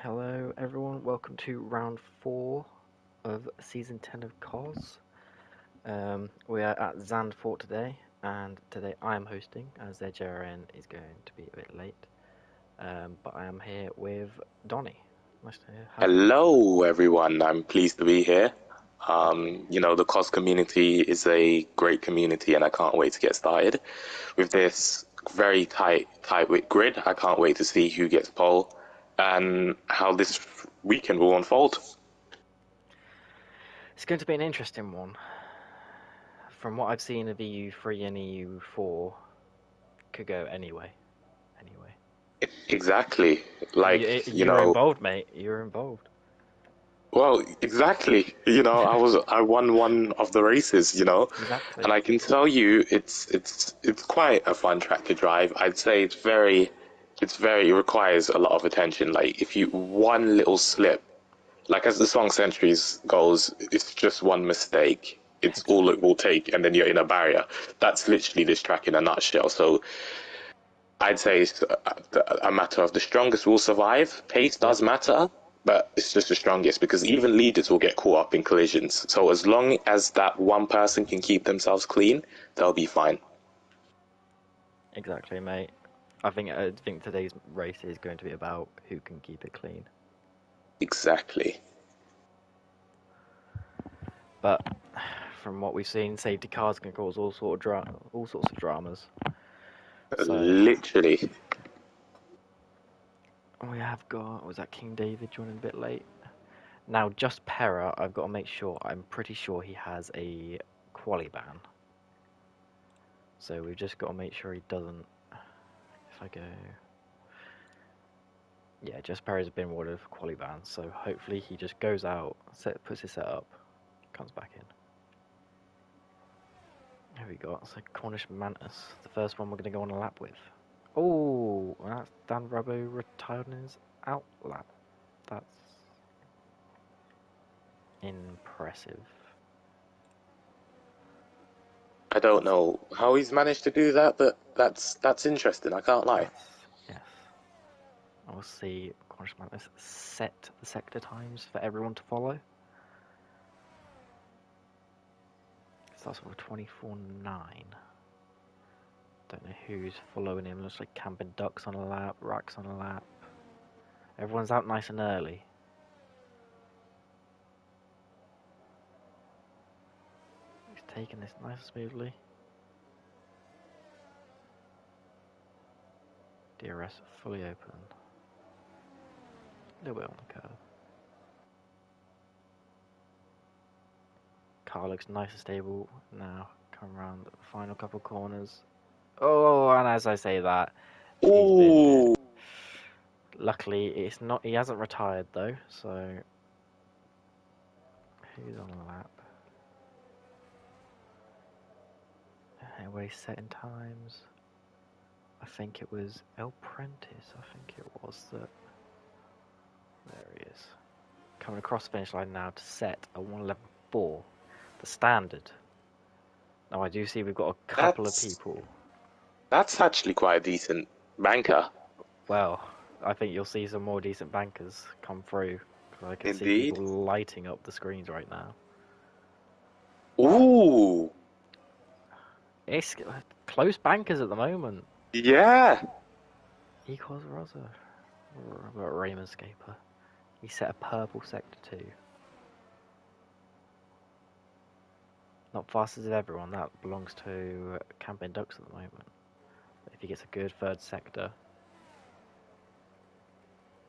Hello, everyone. Welcome to round 4 of season 10 of COS. We are at Zandvoort today, and today I am hosting, as their JRN is going to be a bit late. But I am here with Donny. Nice to have you. Hello, everyone. I'm pleased to be here. Good. The COS community is a great community, and I can't wait to get started with this very tight with grid. I can't wait to see who gets pole and how this weekend will unfold. It's going to be an interesting one. From what I've seen of EU3 and EU4, could go anyway. Anyway. Exactly. You were involved, mate. You were involved. Well, exactly. I won one of the races, Exactly. and I can tell you it's quite a fun track to drive. I'd say it requires a lot of attention. Like if you one little slip, like as the song Centuries goes, it's just one mistake. It's all Exactly. it will take, and then you're in a barrier. That's literally this track in a nutshell. So I'd say it's a matter of the strongest will survive. Pace Yep. does matter, but it's just the strongest because even leaders will get caught up in collisions. So as long as that one person can keep themselves clean, they'll be fine. Exactly, mate. I think today's race is going to be about who can keep it clean. Exactly. But from what we've seen, safety cars can cause all sorts of dramas. So Literally. we have got was that King David joining a bit late. Now just Pera, I've got to make sure. I'm pretty sure he has a quali ban. So we've just got to make sure he doesn't. If I go, yeah, just Pera's been awarded for quali ban. So hopefully he just goes out, puts his set up, comes back in. Here we go. It's a Cornish Mantis. The first one we're going to go on a lap with. Oh, that's Dan Rubbo retired in his out lap. That's impressive. I don't know how he's managed to do that, but that's interesting. I can't lie. That's, yes. I will see Cornish Mantis set the sector times for everyone to follow. Starts with 24.9. Don't know who's following him. Looks like Camping Ducks on a lap, Racks on a lap. Everyone's out nice and early. He's taking this nice and smoothly. DRS fully open. A little bit on the curve. Car looks nice and stable now. Come around the final couple corners. Oh, and as I say that, he's been. Ooh, Luckily, it's not. He hasn't retired though. So who's on the lap? Anyway, setting times. I think it was El Prentice. I think it was that. There he is. Coming across the finish line now to set a 1:11.4, the standard. Now I do see we've got a couple of that's people. that's actually quite a decent banker, Well, I think you'll see some more decent bankers come through because I can see people indeed. lighting up the screens right now. Ooh, It's close bankers at the moment. yeah. Equals Rosa, Raymond. He set a purple sector 2. Not fastest of everyone, that belongs to Camping Ducks at the moment. But if he gets a good third sector,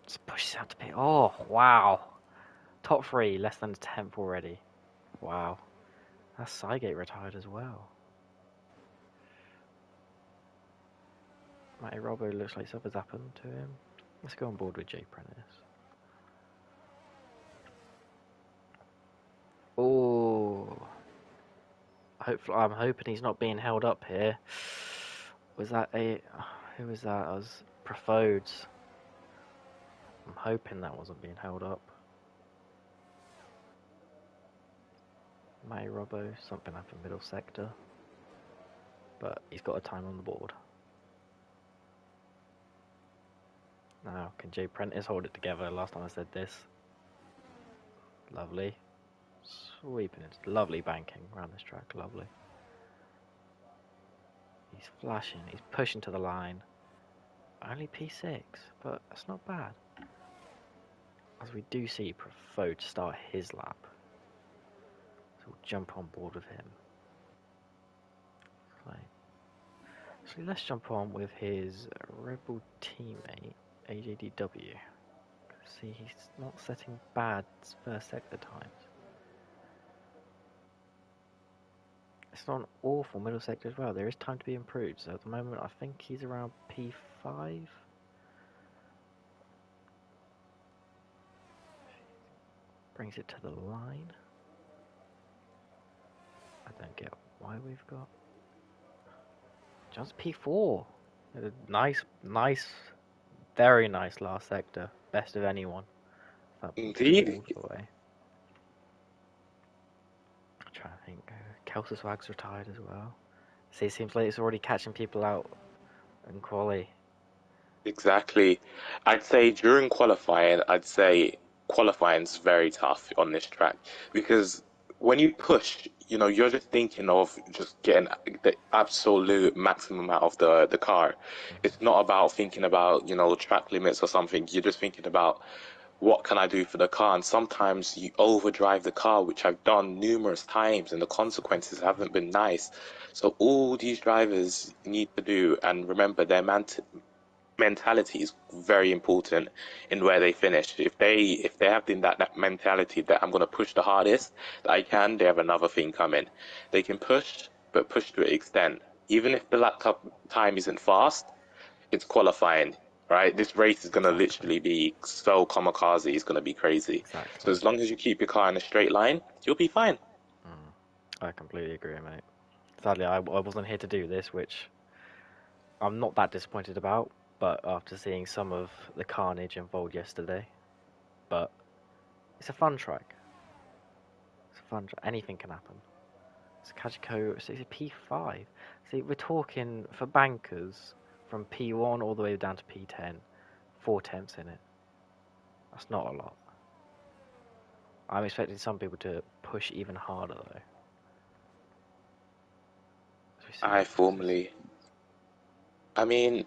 just pushes out to pit. Oh, wow. Top 3, less than a 10th already. Wow. That's Cygate retired as well. Matty Robbo looks like something's happened to him. Let's go on board with Jay Prentice. Oh, I'm hoping he's not being held up here. Was that a? Who was that? That was Profodes. I'm hoping that wasn't being held up. Matty Robbo, something happened middle sector, but he's got a time on the board. Now, can Jay Prentice hold it together? Last time I said this. Lovely. Sweeping it. Lovely banking around this track. Lovely. He's flashing. He's pushing to the line. Only P6, but that's not bad. As we do see Profo to start his lap. So we'll jump on board with him. Right. So let's jump on with his Red Bull teammate, AJDW. See, he's not setting bad first sector times. It's not an awful middle sector as well. There is time to be improved. So at the moment, I think he's around P5. Brings it to the line. I don't get why we've got just P4. Nice, very nice last sector. Best of anyone. That Indeed. all the way. I'm trying to think. Kelsey retired as well. See, it seems like it's already catching people out in quali. Exactly. I'd say during qualifying, I'd say qualifying's very tough on this track because when you push, you're just thinking of just getting the absolute maximum out of the car. It's not about thinking about, track limits or something. You're just thinking about what can I do for the car? And sometimes you overdrive the car, which I've done numerous times, and the consequences haven't been nice. So all these drivers need to do, and remember, their mentality is very important in where they finish. If they have that mentality that I'm going to push the hardest that I can, they have another thing coming. They can push, but push to an extent. Even if the lap time isn't fast, it's qualifying, right? This race is going to Exactly. literally be so kamikaze. It's going to be crazy. So Exactly. as long as you keep your car in a straight line, you'll be fine. I completely agree, mate. Sadly, I wasn't here to do this, which I'm not that disappointed about, but after seeing some of the carnage involved yesterday. But it's a fun track. It's a fun track. Anything can happen. It's Kajiko, so it's a P5. See, we're talking for bankers from P1 all the way down to P10. 4 tenths in it. That's not a lot. I'm expecting some people to push even harder though. As we I see, formally, I mean,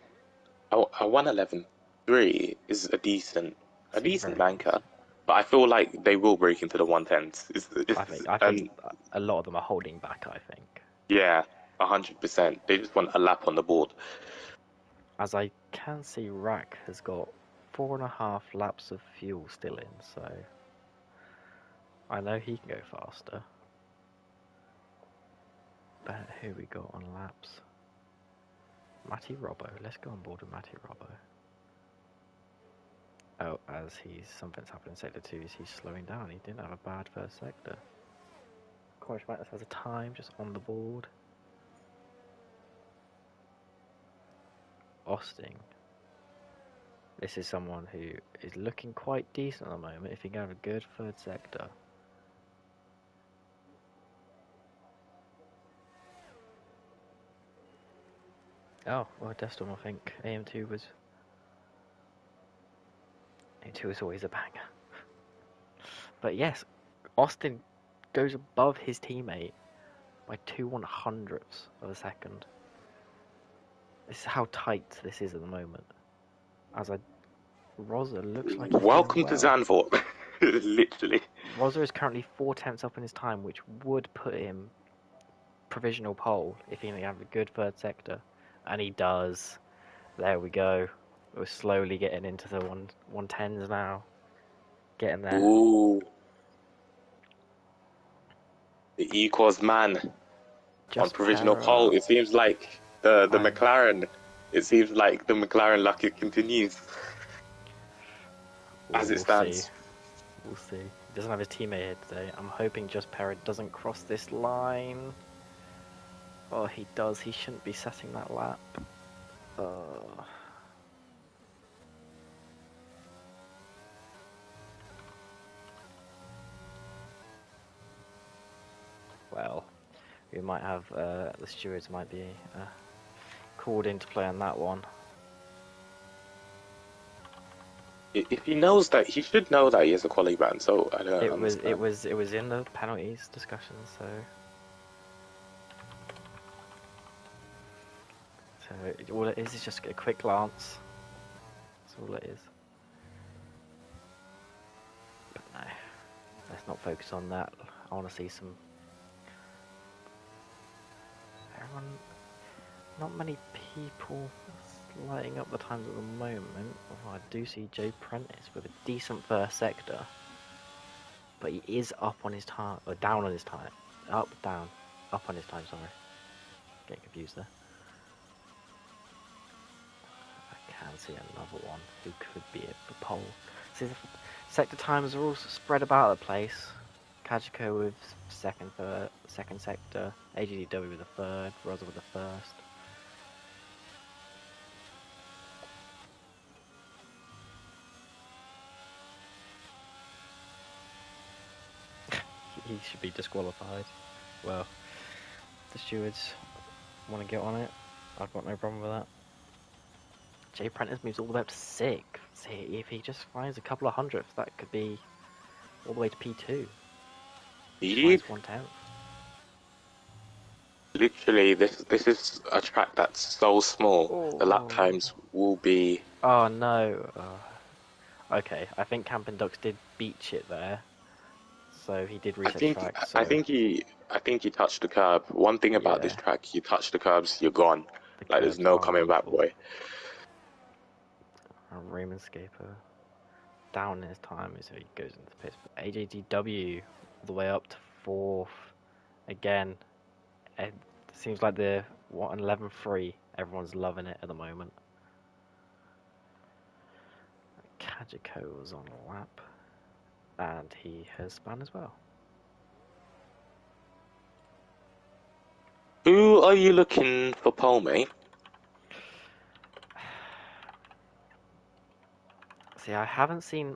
a 111.3 is a see decent very banker, decent. but I feel like they will break into the 110s. I think And a lot of them are holding back. I think, yeah, 100%. They just want a lap on the board. as I can see, Rack has got 4.5 laps of fuel still in, so I know he can go faster. But who we got on laps? Matty Robbo. Let's go on board with Matty Robbo. Oh, as something's happened in sector 2, he's slowing down. He didn't have a bad first sector. Cornish Magnus has a time just on the board. Austin. This is someone who is looking quite decent at the moment if he can have a good third sector. Oh, well, Destin, I think AM2 was is always a banger. But yes, Austin goes above his teammate by 2/100ths of a second. This is how tight this is at the moment. As Rosa looks like he's doing Welcome to well. Zandvoort, literally. Rosa is currently 4 tenths up in his time, which would put him provisional pole if he can have a good third sector. And he does. There we go. We're slowly getting into the 110s now. Getting there. Ooh, the equals man on Just provisional pole. para. It seems like the I'm. McLaren. It seems like the McLaren luck continues as it We'll see. stands. We'll see. He doesn't have his teammate here today. I'm hoping Just Para doesn't cross this line. Oh, he does. He shouldn't be setting that lap. Well, we might have the stewards might be called into play on that one. If he knows that, he should know that he has a quality ban. So I don't understand. It was in the penalties discussion. So all it is just a quick glance. That's all it is. But no, let's not focus on that. I want to see some. Everyone, not many people lighting up the times at the moment. Although I do see Joe Prentice with a decent first sector, but he is up on his time or down on his time. Up, down, up on his time. Sorry, getting confused there. I can see another one who could be at the pole. See, the sector times are also spread about the place. Kajiko with second sector, AGDW with the third, Rosa with the first. He should be disqualified. Well, the stewards want to get on it. I've got no problem with that. Jay Prentice moves all the way up to 6. See, if he just finds a couple of hundredths, that could be all the way to P2. He Finds 1/10. literally this is a track that's so small. The lap times will be. Oh no. Okay, I think Camping Ducks did beach it there. So he did reset track. So I think he touched the curb. One thing about this yeah, track, you touch the curbs, you're gone. the Like there's curbs no are coming back, awful. boy. Raymond Scaper down in his time, so he goes into the pits. But AJDW all the way up to 4th again. It seems like the 11-3. Everyone's loving it at the moment. Kajiko was on a lap, and he has spun as well. Who are you looking for pole, mate? See, I haven't seen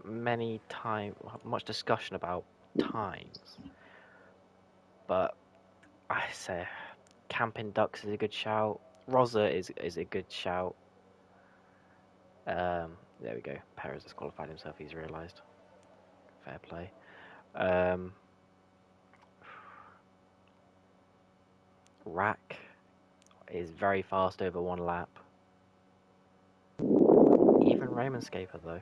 much discussion about times, but I say Camping Ducks is a good shout. Rosa is a good shout. There we go. Perez has qualified himself. He's realised. Fair play. Rack is very fast over 1 lap. Even Raymond Scaper though,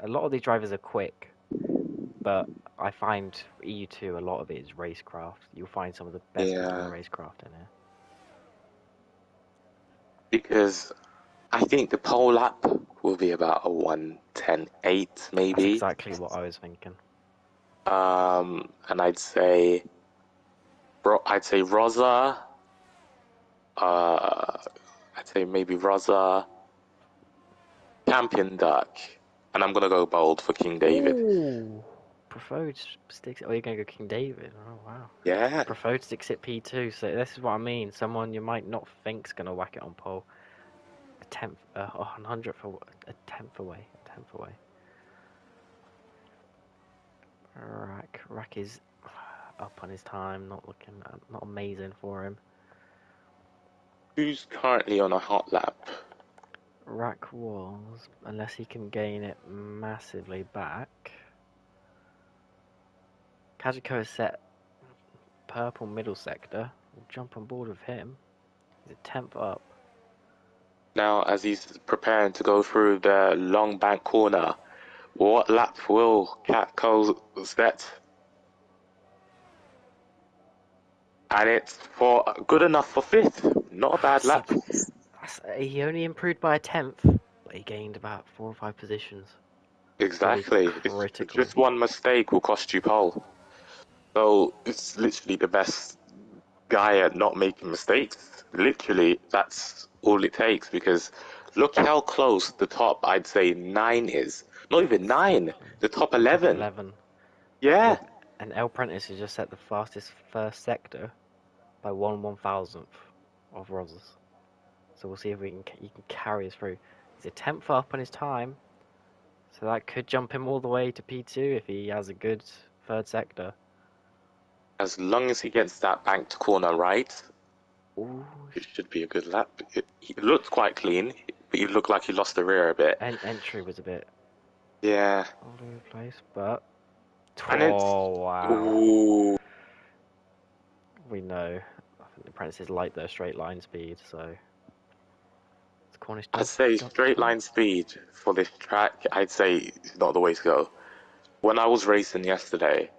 a lot of these drivers are quick, but I find EU2 a lot of it is racecraft. You'll find some of the best people in Yeah, racecraft in here. because I think the pole lap will be about a 1:10.8 That's maybe. exactly what I was thinking. And I'd say Rosa. Uh, I'd say maybe Rosa, Champion Duck, and I'm gonna go bold for King David. Ooh, Preferred sticks. Oh, you're gonna go King David. Oh wow. Yeah, Preferred sticks at P2. So this is what I mean. Someone you might not think's gonna whack it on pole. A tenth, 100th, a tenth away. A tenth away. Rack is up on his time. Not amazing for him. who's currently on a hot lap? Rack was, unless he can gain it massively back. Kajiko has set purple middle sector. We'll jump on board with him. He's a tenth up. Now, as he's preparing to go through the long bank corner, what lap will Catco set? And it's for good enough for 5th. Not a bad See, lap. he only improved by a tenth, but he gained about 4 or 5 positions. It's going to be Exactly. It's critical. just one mistake will cost you pole. So it's literally the best guy at not making mistakes. Literally, that's all it takes because look how close the top, I'd say 9 is. Not even 9, the top The top 11. 11. Yeah, And El Prentice has just set the fastest first sector by 1/1000th of Rosas. So we'll see if he can carry us through. He's a tenth up on his time, so that could jump him all the way to P2 if he has a good third sector. as long as he gets that banked corner right, Ooh, it should be a good lap. It looks quite clean. but you look like you lost the rear a bit. Entry was a bit Yeah. all over the place, but And it's oh wow, ooh, we know. I think the apprentices like their straight line speed, so it's Cornish I'd dog say dog straight time. line speed for this track, I'd say is not the way to go. When I was racing yesterday,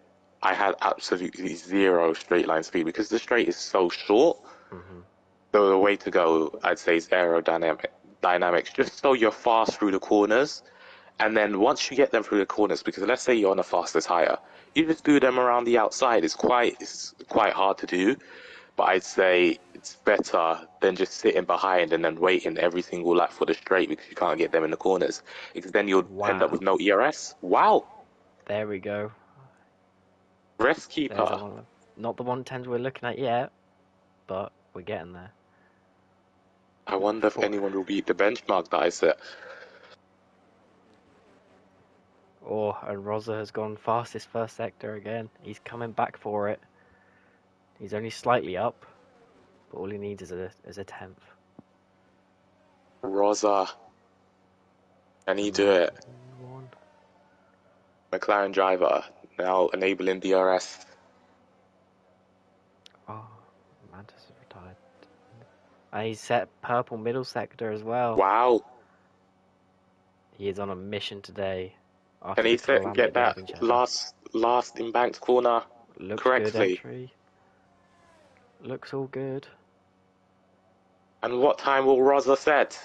I had absolutely zero straight line speed because the straight is so short. Hmm. So the way to go, I'd say, is dynamics, just so you're fast through the corners. And then once you get them through the corners, because let's say you're on a fastest tire, you just do them around the outside. It's quite hard to do, but I'd say it's better than just sitting behind and then waiting every single lap for the straight because you can't get them in the corners. Because then you'll end up with Wow, no ERS. Wow, there we go. rest There's a keeper. one. Not the 110s we're looking at yet, but we're getting there. I wonder if For, anyone will beat the benchmark that I set. and Rosa has gone fastest first sector again. He's coming back for it. He's only slightly up, but all he needs is a tenth. Rosa, can he do Matt it? won. McLaren driver now enabling DRS. Oh, Mantis has retired. And he's set purple middle sector as well. Wow. He is on a mission today Can after he the calamity get they that have in Jeddah. last embanked corner Looks good correctly? entry. Looks all good. And what time will Rosa set?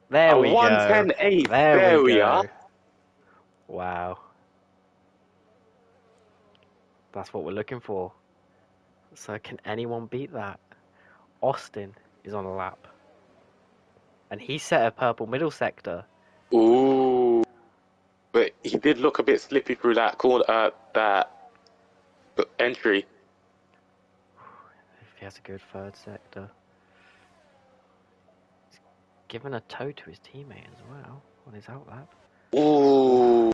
There A we go. 110.8. There we There we are. go. Wow. That's what we're looking for. So can anyone beat that? Austin is on a lap. And he set a purple middle sector. Ooh. But he did look a bit slippy through that corner, that entry. If he has a good third sector. He's given a toe to his teammate as well on his outlap. Ooh.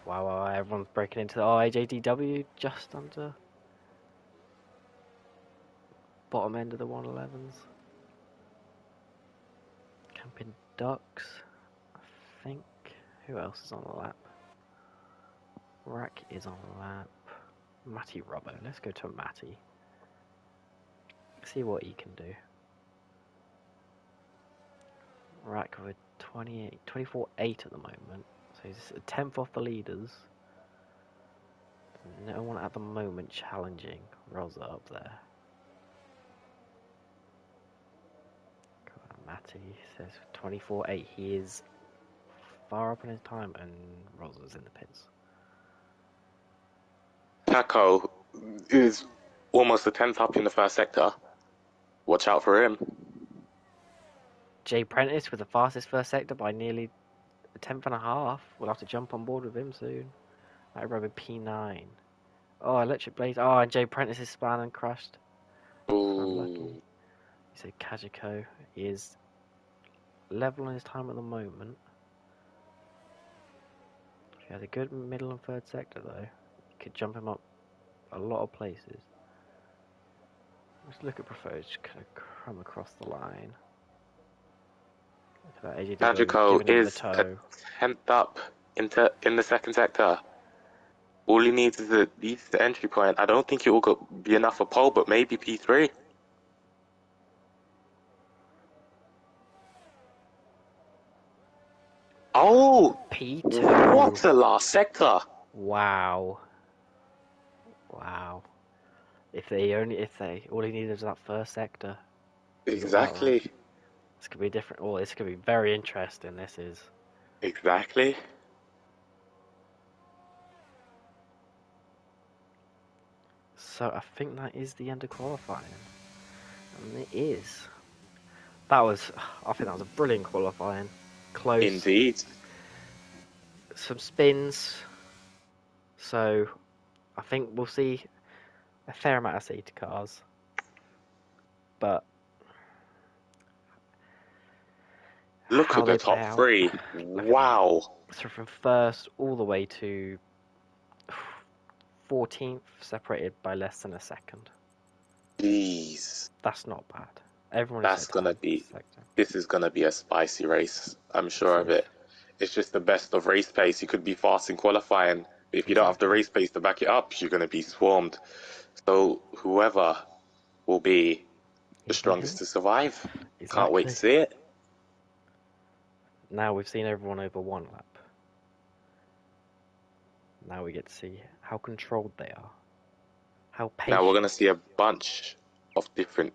Wow, wow, everyone's breaking into the AJDW just under bottom end of the 111s. Camping Ducks, I think. Who else is on the lap? Rack is on the lap. Matty Robbo. Let's go to Matty. See what he can do. Rack with 24.8 at the moment. So he's a tenth off the leaders. No one at the moment challenging Rosa up there. Matty says 24.8. He is far up in his time, and Rosa's in the pits. Taco is almost a tenth up in the first sector. Watch out for him. Jay Prentice with the fastest first sector by nearly a tenth and a half. We'll have to jump on board with him soon. I rode with P9. Oh, Electric Blaze. Oh, and Jay Prentice's span and crushed. For unlucky. Ooh. He said Kajiko is level on his time at the moment. He has a good middle and third sector though. You could jump him up a lot of places. Let's look at Preferred, just kind of come across the line. Look at that AJW Tajiko giving him the is a toe. tenth up in the second sector. All he needs is the entry point. I don't think it will be enough for pole, but maybe P3. Oh, P2. what a last sector! Wow. Wow. If they all he needed was that first sector. He got that right. Exactly, This could be different. Oh, this could be very interesting. This is. exactly. So I think that is the end of qualifying. And it is. I think that was a brilliant qualifying. Close. Indeed. Some spins. So I think we'll see a fair amount of safety cars. But Look how at they the play top out. three. Look at that. Wow. So from first all the way to 14th, separated by less than a second. Jeez. That's not bad. Everyone is so That's gonna tired. be, Sector. this is gonna be a spicy race. I'm sure of Massive. it. It's just the best of race pace. You could be fast in qualifying, but if you don't have the Exactly. race pace to back it up, you're gonna be swarmed. So whoever will be the strongest to survive. Can't wait to Exactly. see it. Now we've seen everyone over one lap. Now we get to see how controlled they are, how Now we're patient. gonna see a bunch of different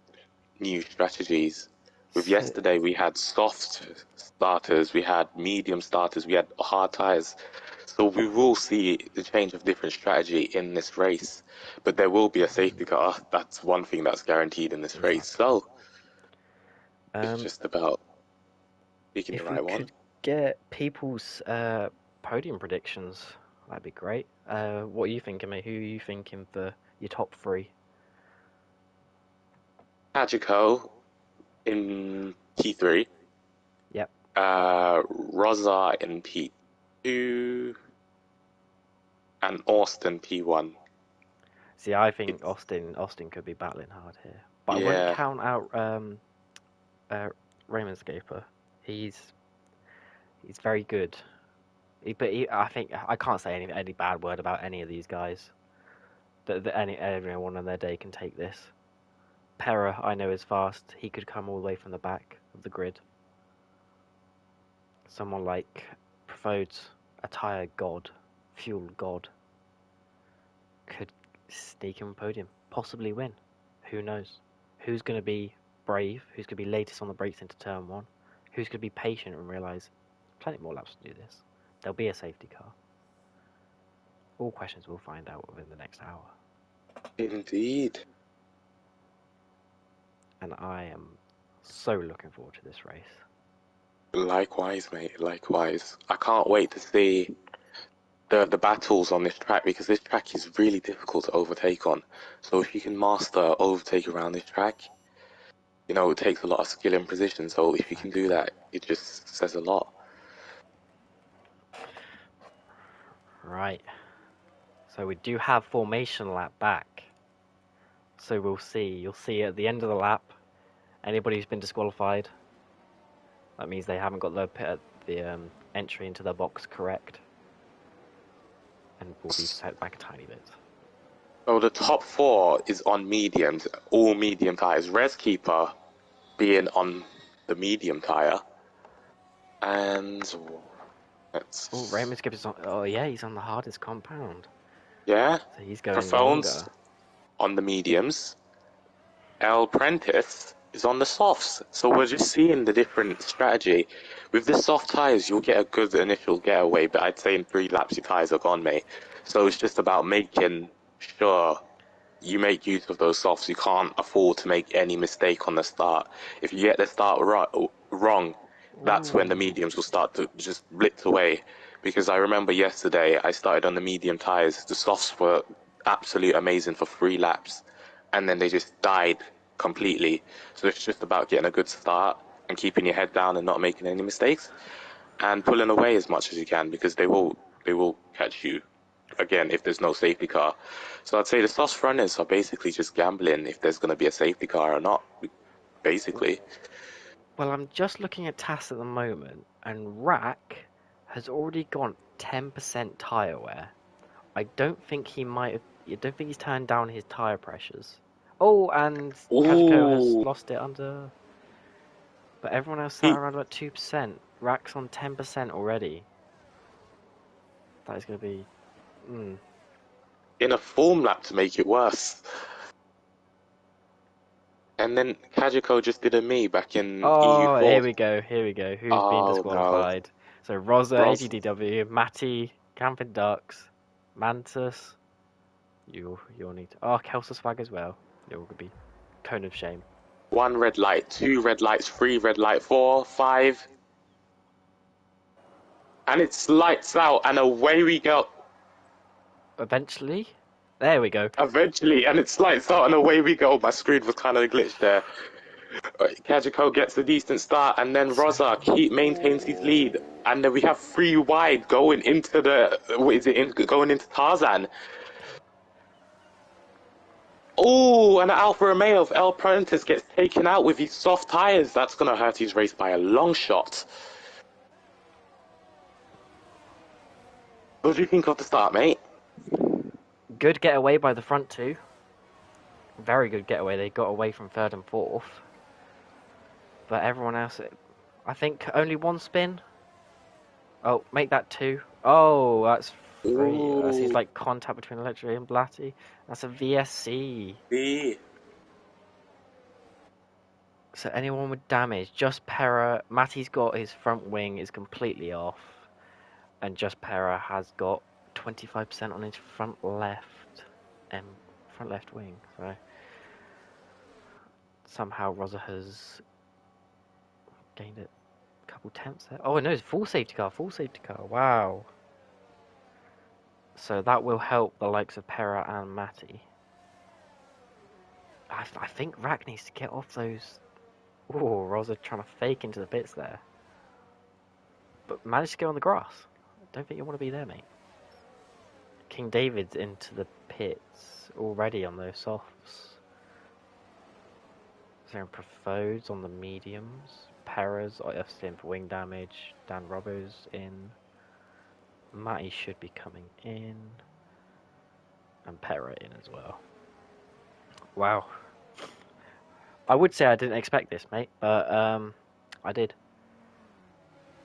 new strategies. With So, yesterday, we had soft starters, we had medium starters, we had hard tires. So we will see the change of different strategy in this race, but there will be a safety car. That's one thing that's guaranteed in this race. exactly. So it's Um, just about picking the if we right one. could get people's podium predictions, that'd be great. What are you thinking, mate? Who are you thinking for your top three? Hachiko in P3, Yep. Rosa in P2, and Austin P1. See, I think It's Austin could be battling hard here, but I wouldn't yeah, count out uh, Raymond Scaper. He's he's very good. I think I can't say any bad word about any of these guys. That anyone on their day can take this. Pera, I know, is fast. He could come all the way from the back of the grid. Someone like Profode's a tire god, fuel god, could sneak in podium, possibly win. Who knows? Who's going to be brave? Who's going to be latest on the brakes into turn one? Who's going to be patient and realise plenty more laps to do this? There'll be a safety car. All questions we'll find out within the next hour. indeed. And I am so looking forward to this race. Likewise, mate. Likewise. I can't wait to see the battles on this track because this track is really difficult to overtake on. So if you can master overtake around this track, it takes a lot of skill and precision. So if you can do Exactly. that, it just says a lot. Right. So we do have formation lap back. So we'll see. You'll see at the end of the lap, anybody who's been disqualified, that means they haven't got the entry into their box correct, and will be set back a tiny bit. So the top four is on mediums, all medium tires. Res Keeper being on the medium tire, and Oh, that's Raymond Skipper's on. Oh yeah, he's on the hardest compound, yeah. so he's For going phones longer. on the mediums, El Prentice is on the softs. So we're just seeing the different strategy. With the soft tires, you'll get a good initial getaway, but I'd say in 3 laps your tires are gone, mate. So it's just about making sure you make use of those softs. You can't afford to make any mistake on the start. If you get the start wrong, that's when the Ooh. mediums will start to just blitz away. Because I remember yesterday I started on the medium tires. The softs were absolute amazing for 3 laps, and then they just died completely. So it's just about getting a good start and keeping your head down and not making any mistakes and pulling away as much as you can because they will catch you again if there's no safety car. So I'd say the soft runners are basically just gambling if there's going to be a safety car or not. Basically, Well, I'm just looking at TAS at the moment, and Rack has already gone 10% tire wear. I don't think he might have. I don't think he's turned down his tire pressures. Oh, and Kajiko has ooh, lost it under. But everyone else sat he around about 2%. Rack's on 10% already. That is going to be. Mm. in a form lap to make it worse. And then Kajiko just did a me back in Oh, here EU4. we go. Here we go. Who's been Oh no, disqualified? So Rosa, Ros AGDW, Matty, Camping Ducks, Mantis. You'll need to. Oh, Kelsa Swag as well. It will be cone of shame. 1 red light, 2 red lights, 3 red light, 4, 5, and it's lights out, and away we go. Eventually, there we go. Eventually, and it's lights out, and away we go. My screen was kind of glitched there. Kajiko gets a decent start, and then So, Rosa keep maintains his lead, and then we have 3 wide going into the what is it? Going into Tarzan. Oh, and Alfa Romeo of El Prentice gets taken out with his soft tyres. That's going to hurt his race by a long shot. What do you think of the start, mate? Good getaway by the front two. Very good getaway. They got away from third and fourth. But everyone else, I think only one spin. Oh, make that two. Oh, that's free. I see it's Ooh, like contact between Electric and Blatty. That's a VSC. see. So anyone with damage, just Pera. Matty's got his front wing is completely off, and just Pera has got 25% on his front left, front left wing. So somehow Rosa has gained a couple tenths there. Oh no, it's full safety car, full safety car. Wow. So that will help the likes of Pera and Matty. I think Rack needs to get off those. Oh, Rosa trying to fake into the pits there. But managed to go on the grass. Don't think you want to be there, mate. King David's into the pits already on those softs. They're in Profodes on the mediums. Pera's in for wing damage. Dan Robbo's in. Matty should be coming in. And Pera in as well. Wow. I would say I didn't expect this, mate, but I did.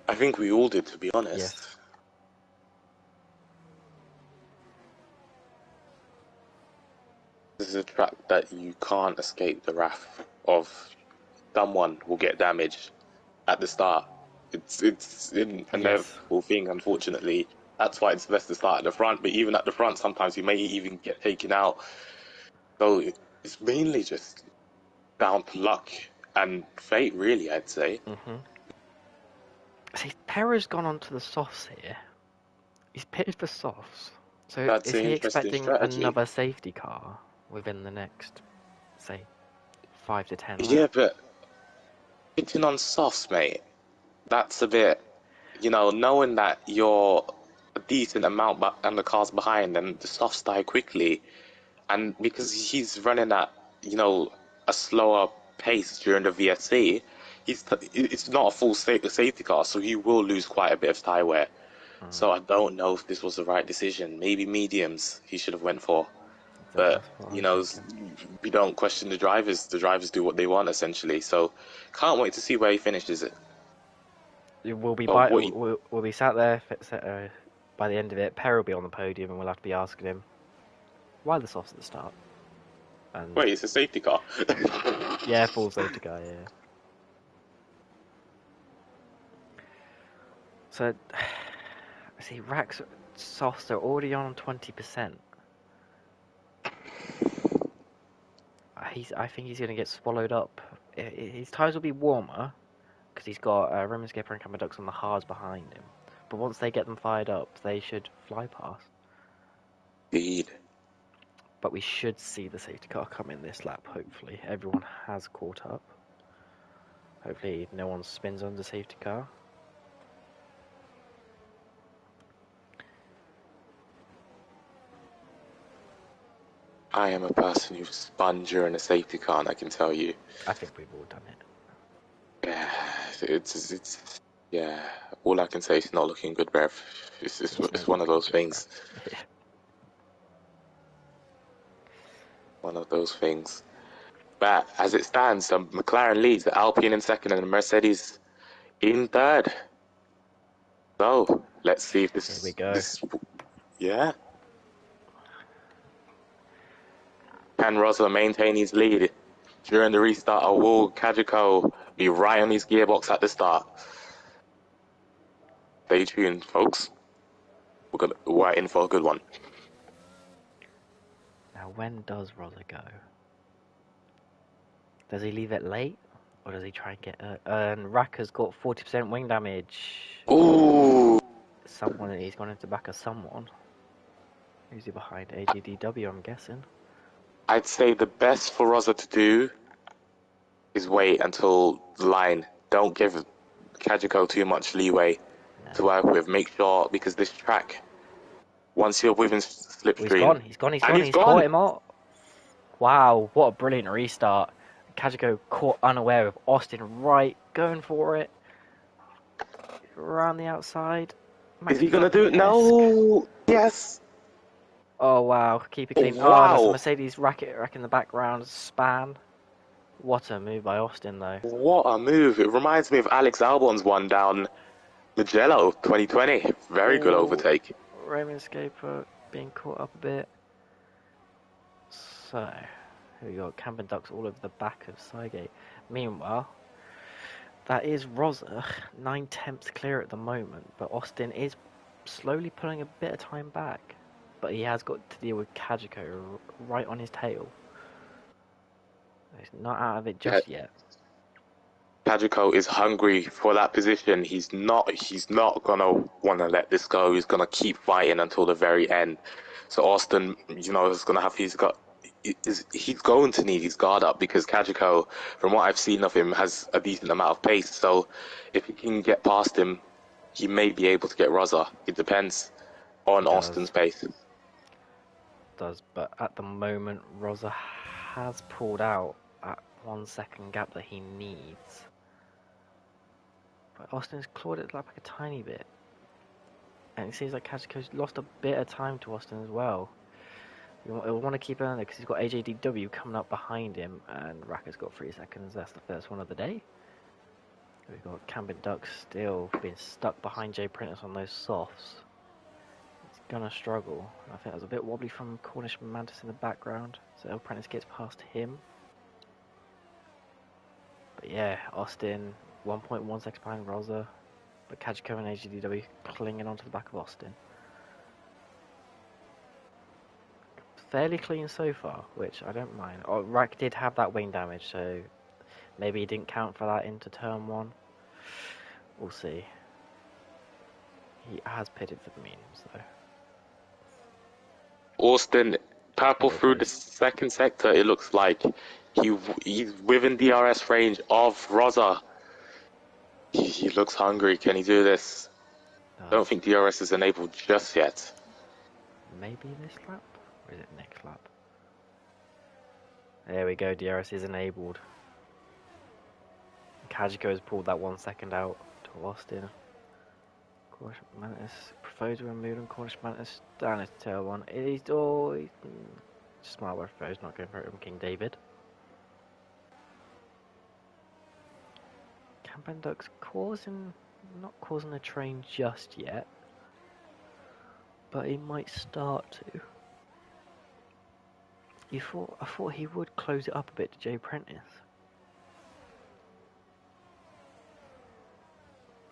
I think we all did, to be honest. Yes. This is a track that you can't escape the wrath of. Someone will get damaged at the start. It's an inevitable thing, unfortunately. That's why it's best to start at the front. But even at the front, sometimes you may even get taken out. So it's mainly just down to luck and fate, really, I'd say. Mm-hmm. See, Pera's gone on to the softs here. He's pitted for softs. So That's is an he interesting expecting strategy. another safety car within the next, say, 5 to 10 Yeah, laps? but hitting on softs, mate, that's a bit, knowing that you're a decent amount and the car's behind and the softs die quickly. And because he's running at, a slower pace during the VSC, it's not a full safety car, so he will lose quite a bit of tyre wear. So I don't know if this was the right decision. Maybe mediums he should have went for. But, That's what I was thinking. we don't question the drivers. The drivers do what they want, essentially. So can't wait to see where he finishes it. We'll be Or what he... we'll be sat there by the end of it. Pera will be on the podium, and we'll have to be asking him why the softs at the start. And Wait, it's a safety car. yeah, full safety car. Yeah. So, see, Rack's softs are already on 20%. I think he's going to get swallowed up. His tyres will be warmer because he's got rim and skipper and camber ducts on the hards behind him. But once they get them fired up, they should fly past. Indeed. But we should see the safety car come in this lap, hopefully. Everyone has caught up. Hopefully no one spins on the safety car. I am a person who's spun during a safety car, and I can tell you. I think we've all done it. Yeah, it's yeah. All I can say is not looking good, Rev. It's one of those things. Yeah. One of those things. But as it stands, McLaren leads, the Alpine in second, and the Mercedes in third. So let's see if Here we go. yeah. Can Rosler maintain his lead during the restart, or will Kajiko be right on his gearbox at the start? Stay tuned, folks. We're in for a good one. Now, when does Rosa go? Does he leave it late? Or does he try and get... and Racker's got 40% wing damage. Ooh. He's gone into back of someone. Who's he behind? AGDW, I'm guessing. I'd say the best for Rosa to do is wait until the line. Don't give Kajiko too much leeway to work with. Make sure, because this track, once you're within slipstream... He's gone. He's caught him up. Wow, what a brilliant restart. Kajiko caught unaware of Austin right, going for it. Around the outside. Is Max he gonna do it? Verstappen-esque. No. Yes. Oh wow, keep it clean. Oh, and there's a Wow. Mercedes rack in the background. Span. What a move by Austin, though. What a move. It reminds me of Alex Albon's one down Mugello 2020. Very good Oh, overtake. Raymond Scaper being caught up a bit. So, here we got Camden Ducks all over the back of Sygate. Meanwhile, that is Rosa, 9 tenths clear at the moment, but Austin is slowly pulling a bit of time back. But he has got to deal with Kajiko right on his tail. He's not out of it Yeah, just yet. Pajico is hungry for that position. He's not gonna wanna let this go. He's gonna keep fighting until the very end. So Austin, is gonna have he's going to need his guard up because Kajiko, from what I've seen of him, has a decent amount of pace. So if he can get past him, he may be able to get Rosa. It depends He on Austin's does, pace. but at the moment, Rosa has pulled out at 1 second gap that he needs. But Austin's clawed it like a tiny bit. And it seems like Kajiko's lost a bit of time to Austin as well. He'll want to keep it on there because he's got AJDW coming up behind him, and Racker's got 3 seconds. That's the first one of the day. We've got Camden Duck still being stuck behind Jay Prentice on those softs. He's gonna struggle. I think that was a bit wobbly from Cornish Mantis in the background, so El Prentice gets past him. But yeah, Austin 1.1 seconds behind Rosa, but Kajiko and AJDW clinging onto the back of Austin. Fairly clean so far, which I don't mind. Oh, Rack did have that wing damage, so maybe he didn't count for that into turn 1. We'll see. He has pitted for the mediums, though. Austin purple There it through the goes. second sector. It looks like he's within DRS range of Rosa. He looks hungry. Can he do this? Don't Does. think DRS is enabled just yet. Maybe this lap? Or is it next lap? There we go, DRS is enabled. Kajiko has pulled that 1 second out to Austin. Cornish Mantis prefers to remove and Cornish Mantis down his tail one. He's smart where prefers not going for it from King David. Campan Duck's not causing a train just yet, but he might start to. I thought he would close it up a bit to Jay Prentice.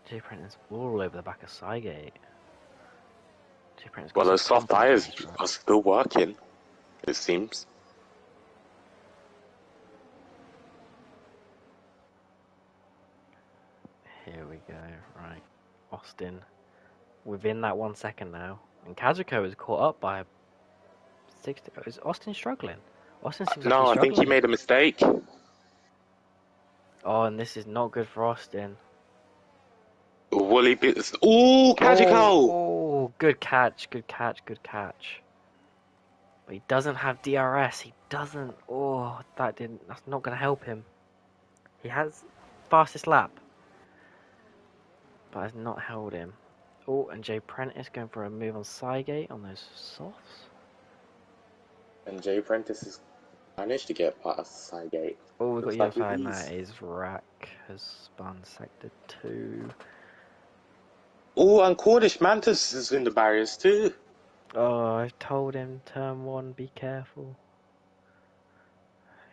Jay Prentice all over the back of Sygate. Jay Prentice Well, got some those soft confidence on tires his track. are still working, it seems. Here we go, right. Austin within that 1 second now. And Kazuko is caught up by 60. Is Austin struggling? Austin seems like No, he's I think he struggling. made a mistake. Oh, and this is not good for Austin. Woolly bits. Ooh, Kajiko! Good catch, good catch, good catch. But he doesn't have DRS. He doesn't. Oh, that's not going to help him. He has fastest lap, but has not held him. Oh, and Jay Prentice going for a move on Sygate on those softs. And Jay Prentice has managed to get past side gate. Oh, we've got Looks you like with outside, and ease. that is Rack has spun sector 2. Ooh, and Cornish Mantis is in the barriers too. Oh, I told him turn 1, be careful.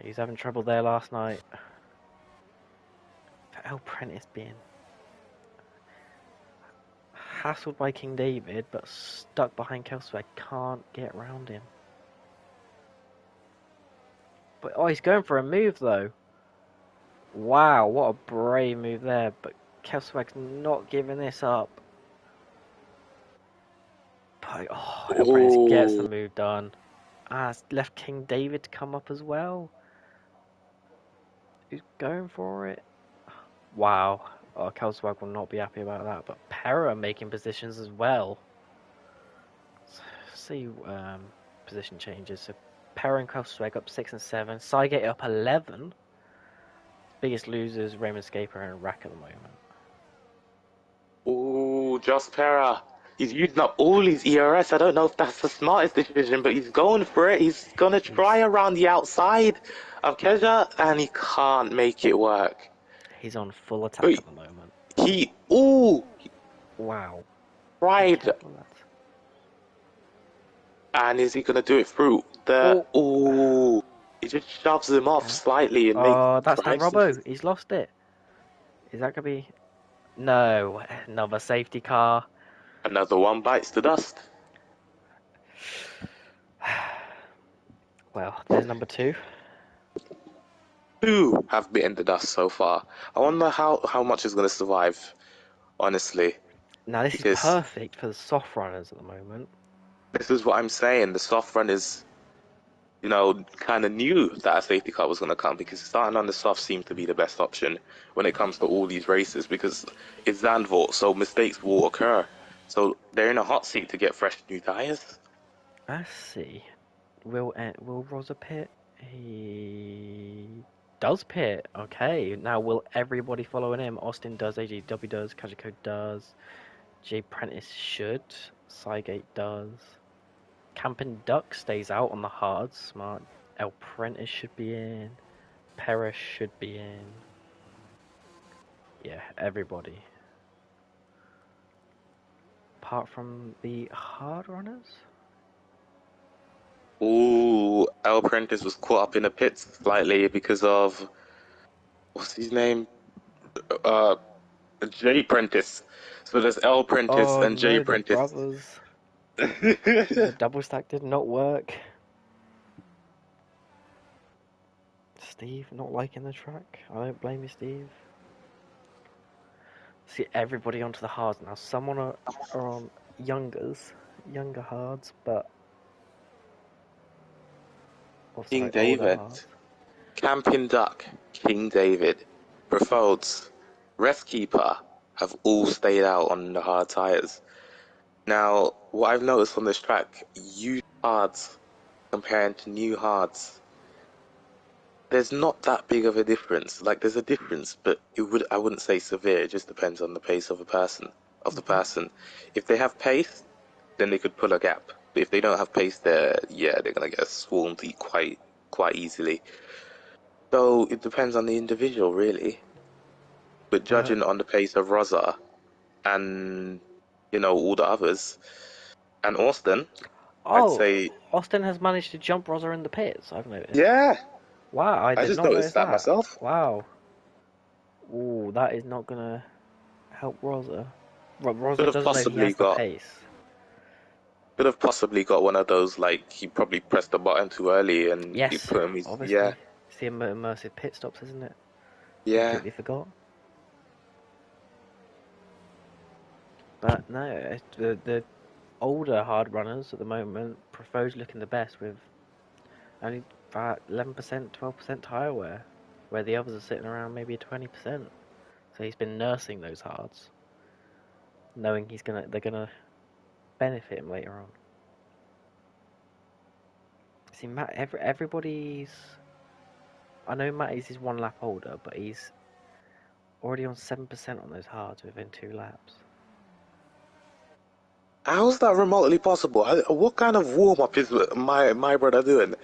He's having trouble there last night. El Prentice being hassled by King David, but stuck behind Kelsey. I can't get around him. But oh, he's going for a move though. Wow, what a brave move there. But Kelsey's not giving this up. But oh, El Prentice gets the Ooh. move done. It's left King David to come up as well. Who's going for it? Wow. Oh, Kelswag will not be happy about that. But Pera making positions as well. See position changes. So Perrin Crossweg up 6 and 7. Cygate up 11. Biggest losers, Raymond Scaper and Rack at the moment. Ooh, Joss Pera. He's using up all his ERS. I don't know if that's the smartest decision, but he's going for it. He's gonna try He's around the outside of Keja, and he can't make it work. he's on full attack But at the moment. he Wow. Be tried, careful, lads. and is he gonna do it through the? Oh, Ooh, he just shoves him off okay. slightly and makes Oh, that's Dan drives him. Robbo. He's lost it. Is that gonna be? No, another safety car. Another one bites the dust. Well, there's number 2. Two have bitten the dust so far. I wonder how much is gonna survive, honestly, Now this is because perfect for the soft runners at the moment. this is what I'm saying. The soft run is, kind of knew that a safety car was going to come because starting on the soft seemed to be the best option when it comes to all these races because it's Zandvoort, so mistakes will occur. So they're in a hot seat to get fresh new tires. Let's see. Will Rosa pit? He does pit. Okay. Now will everybody following him? Austin does. AGW does. Kajiko does. J Prentice should. Cygate does. Camping Duck stays out on the hard. Smart. El Prentice should be in. Perez should be in. Yeah, everybody. Apart from the hard runners? Ooh, El Prentice was caught up in the pits slightly because of what's his name? Uh, J Prentice. So there's El Prentice Oh and J no, they're Prentice. brothers. The double stack did not work. Steve not liking the track. I don't blame you, Steve. See everybody onto the hards now. Someone are on younger hards, but King older David. hards. Camping Duck, King David, Prefolds, Reskeeper have all stayed out on the hard tires. Now, what I've noticed on this track, used hards comparing to new hards, there's not that big of a difference. Like there's a difference, but I wouldn't say severe. It just depends on the pace of the Hmm. person. If they have pace, then they could pull a gap. But if they don't have pace, they're gonna get swarmed quite easily. So it depends on the individual, really. But But judging on the pace of Rosa and all the others and Austin, I'd oh, say Austin has managed to jump Rosa in the pits. I've noticed. yeah. Wow, I I did just not notice noticed that that. myself. Wow. Ooh, that is not gonna help Rosa. Rosa Could have doesn't know he possibly has the got pace. could have possibly got one of those like he probably pressed the button too early and he Yes, put him. Yeah, obviously. It's the immersive pit stops, isn't it? yeah. Completely forgot. But no, the older hard runners at the moment, Profo's looking the best with only about 11%, 12% tire wear, where the others are sitting around maybe 20%. So he's been nursing those hards, knowing they're gonna benefit him later on. See, everybody's. I know Matty's is 1 lap older, but he's already on 7% on those hards within 2 laps. How's that remotely possible? What kind of warm up is my brother doing?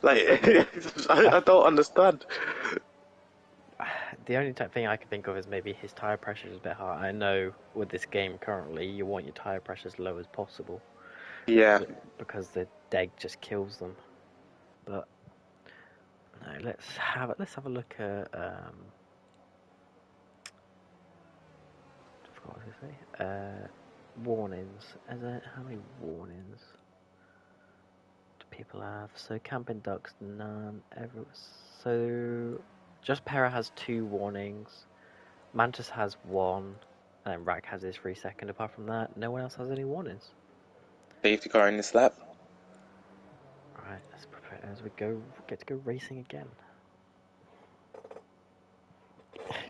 Like, I don't understand. The only thing I can think of is maybe his tire pressure is a bit high. I know with this game currently, you want your tire pressure as low as possible Yeah, because the deg just kills them. But no, let's have a look at I forgot what to say. Warnings. How many warnings do people have? So camping ducks, none. So just Para has 2 warnings. Mantis has 1. And Rack has his 3 second. Apart from that, no one else has any warnings. safety car in this lap. Alright, let's prepare as we get to go racing again.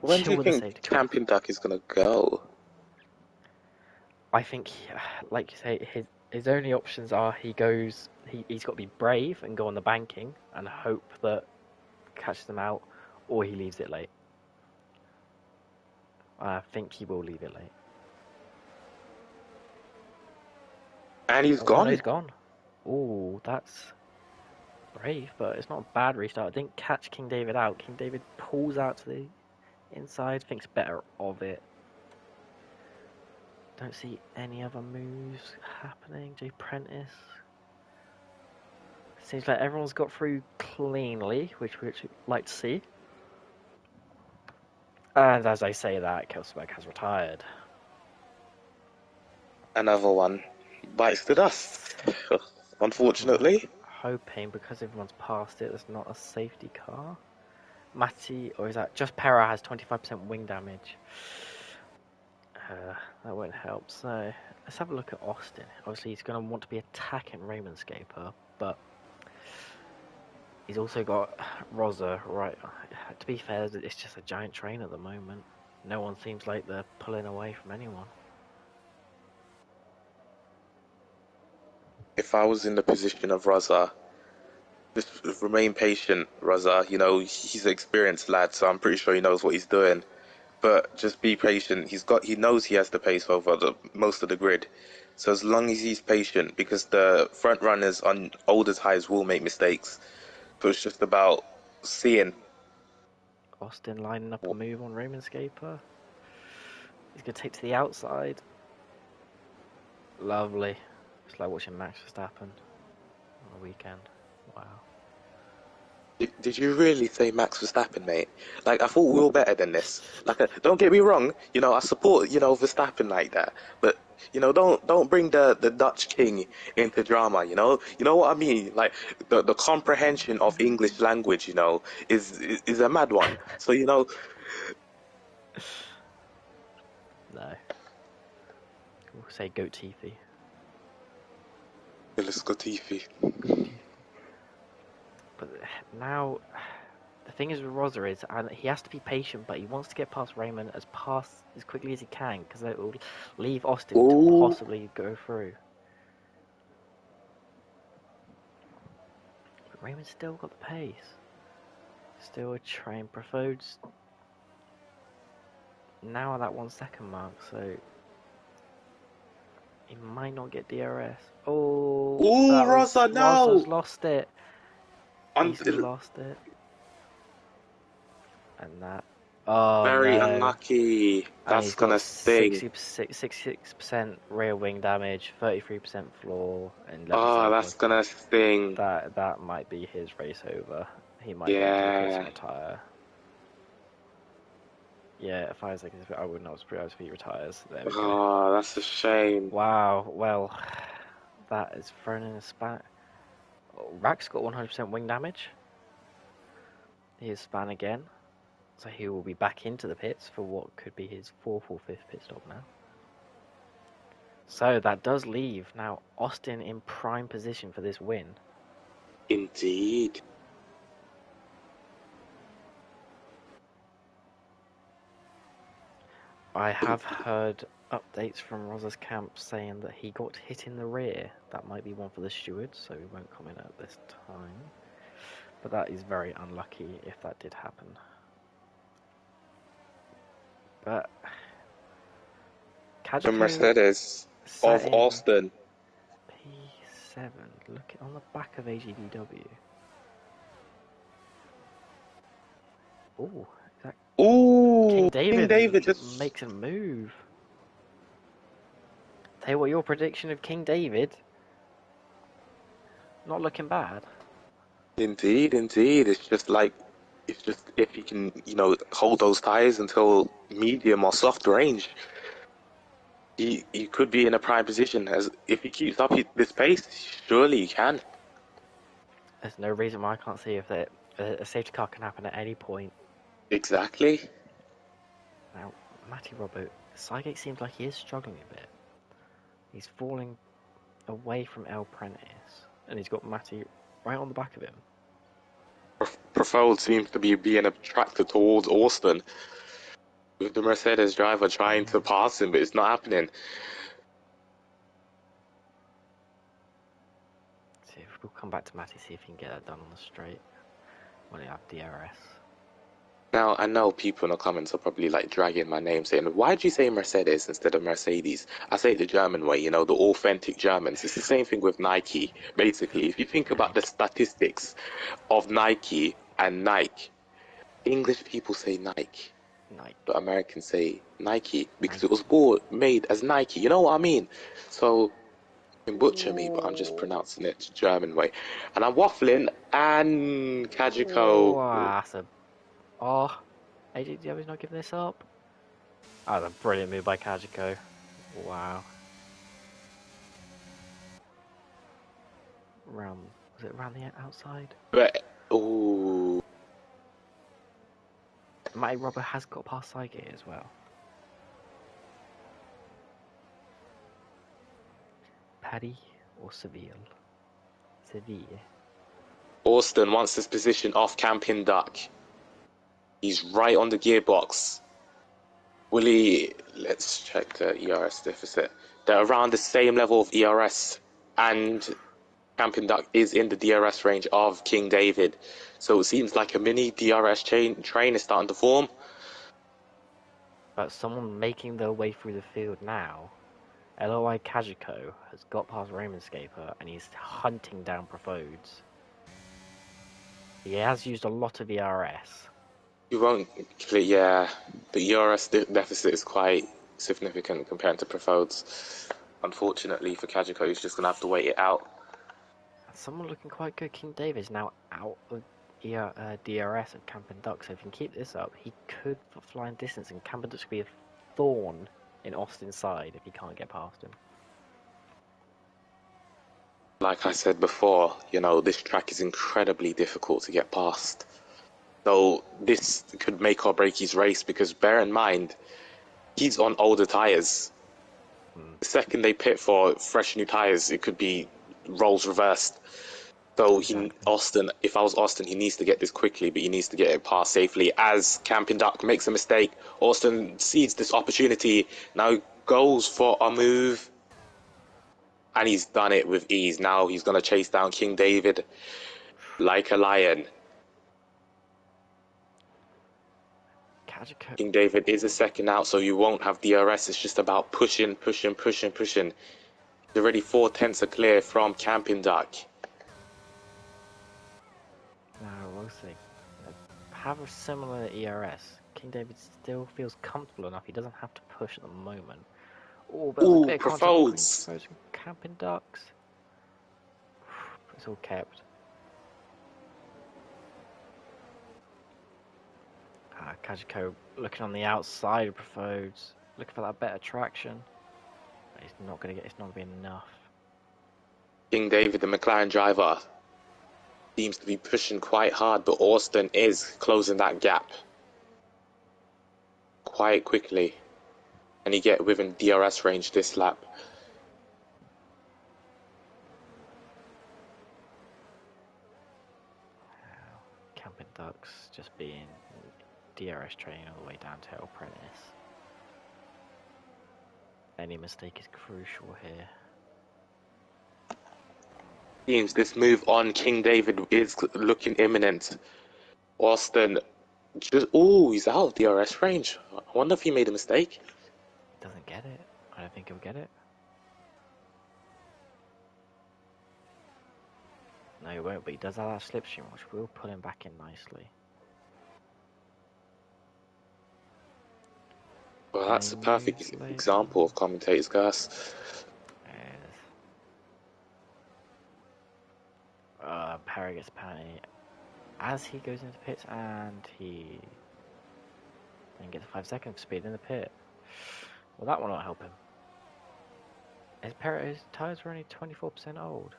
When do Chill you with the think safety car. Camping Duck is gonna go? I think, like you say, his only options are he's got to be brave and go on the banking and hope that catches them out, or he leaves it late. I think he will leave it late. And he's Oh no, gone. he's gone. Oh, that's brave, but it's not a bad restart. I didn't catch King David out. King David pulls out to the inside, thinks better of it. Don't see any other moves happening. Jay Prentice. Seems like everyone's got through cleanly, which we'd like to see. And as I say that, Kelsberg has retired. Another one bites the dust. Unfortunately. Hoping because everyone's passed it, there's not a safety car. Matty, or is that just Pera has 25% wing damage? That won't help. So let's have a look at Austin. Obviously, he's going to want to be attacking Raymond Scaper, but he's also got Rosa. Right. To be fair, it's just a giant train at the moment. No one seems like they're pulling away from anyone. If I was in the position of Raza, just remain patient, Raza. You know, he's an experienced lad, so I'm pretty sure he knows what he's doing. But just be patient. He knows he has the pace over most of the grid. So as long as he's patient, because the front runners on older tyres will make mistakes. So it's just about seeing. Austin lining up a move on Raymond Scaper. He's going to take to the outside. Lovely. It's like watching Max Verstappen on the weekend. Wow. Did you really say Max Verstappen, mate? Like, I thought we were better than this. Like, don't get me wrong. You know, I support Verstappen like that, but don't bring the Dutch king into drama. You know what I mean? Like, the comprehension of English language, is a mad one. So No. We'll say goat teethy. let's go Tiffy. But now, the thing is with Rosa is, and he has to be patient, but he wants to get past Raymond as quickly as he can, because it will leave Austin to Ooh, possibly go through. But Raymond's still got the pace. Still a train. Profode's now at that 1 second mark, so he might not get DRS. Oh, ooh, that was Rosa, Rosa's no! lost it. Un- He's lost it. And that. Oh Very no. unlucky. And That's he's got gonna sting. 66% rear wing damage, 33% floor, and 11 Oh, that's cycles. gonna sting. That might be his race over. He might go into the pits and Yeah. retire. Yeah, 5 seconds. I would not be surprised if he retires. There we go. Oh, that's a shame. Wow. Well, that is thrown in a span. Oh, Rack's got 100% wing damage. He is span again. So he will be back into the pits for what could be his 4th or 5th pit stop now. So that does leave now Austin in prime position for this win. Indeed. I have heard updates from Rosa's camp saying that he got hit in the rear. That might be one for the stewards, so we won't comment at this time. But that is very unlucky if that did happen. But The Kajko Mercedes sat of in Austin. P7. Look on the back of AGDW. Oh, that King Ooh, King David David just. makes a move. Tell you what, your prediction of King David, not looking bad. Indeed, indeed. It's just if he can, hold those tires until medium or soft range, he could be in a prime position. As if he keeps up this pace, surely he can. There's no reason why I can't see if a safety car can happen at any point. Exactly. Now, Matty Robbo, Sygate seems like he is struggling a bit. He's falling away from El Prentice, and he's got Matty right on the back of him. Profold seems to be being attracted towards Austin, with the Mercedes driver trying to pass him, but it's not happening. we'll come back to Matty, see if he can get that done on the straight when you have DRS. Now, I know people in the comments are probably like dragging my name saying, why'd you say Mercedes instead of Mercedes? I say it the German way, you know, the authentic Germans. It's the same thing with Nike. Basically, if you think about the statistics of Nike and Nike, English people say Nike, Nike. but Americans say Nike because it was made as Nike. You know what I mean? So, you can butcher me, but I'm just pronouncing it the German way. And I'm waffling, and Kajiko. Wow, that's a... Oh, AJ Diaby's not giving this up. That was a brilliant move by Kajiko. Wow. Was it around the outside? But, oh. Matty Robber has got past Saige as well. Paddy or Seville? Seville. Austin wants this position off Camping Duck. He's right on the gearbox. Will he... Let's check the ERS deficit. They're around the same level of ERS, and Camping Duck is in the DRS range of King David. So it seems like a mini DRS train is starting to form. But someone making their way through the field now. LOI Kajiko has got past Raymonscaper and he's hunting down Profodes. He has used a lot of ERS. You won't... Yeah, the ERS deficit is quite significant compared to Profodes. Unfortunately for Kajiko, he's just going to have to wait it out. Someone looking quite good. King David's now out of DRS at Camping Duck, so if he can keep this up, he could fly in distance, and Camping Duck could be a thorn in Austin's side if he can't get past him. Like I said before, you know, this track is incredibly difficult to get past. So this could make or break his race, because bear in mind, he's on older tyres. The second they pit for fresh new tyres, it could be roles reversed. So Austin, if I was Austin, he needs to get this quickly, but he needs to get it past safely. As Camping Duck makes a mistake, Austin sees this opportunity, now goes for a move, and he's done it with ease. Now he's going to chase down King David like a lion. Kajiko. King David is a second out, so you won't have DRS. It's just about pushing. He's already 4/10 are clear from Camping Duck. No, we'll see. Have a similar ERS. King David still feels comfortable enough. He doesn't have to push at the moment. Oh, but a bit of Profodes. Camping Ducks. It's all kept. Kajiko looking on the outside of Profodes, looking for that better traction. It's not gonna be enough. King David, the McLaren driver, seems to be pushing quite hard, but Austin is closing that gap quite quickly. And he get within DRS range this lap. Camping Ducks just being DRS training all the way down to Apprentice. Any mistake is crucial here. Seems this move on King David is looking imminent. Austin just... he's out of DRS range. I wonder if he made a mistake. Doesn't get it. I don't think he'll get it. No, he won't, but he does have that slipstream, which will pull him back in nicely. Well, that's a perfect example of commentator's curse. Perry gets a penalty as he goes into pits, and he then gets 5 seconds speed in the pit. Well, that will not help him. His tyres were only 24% old.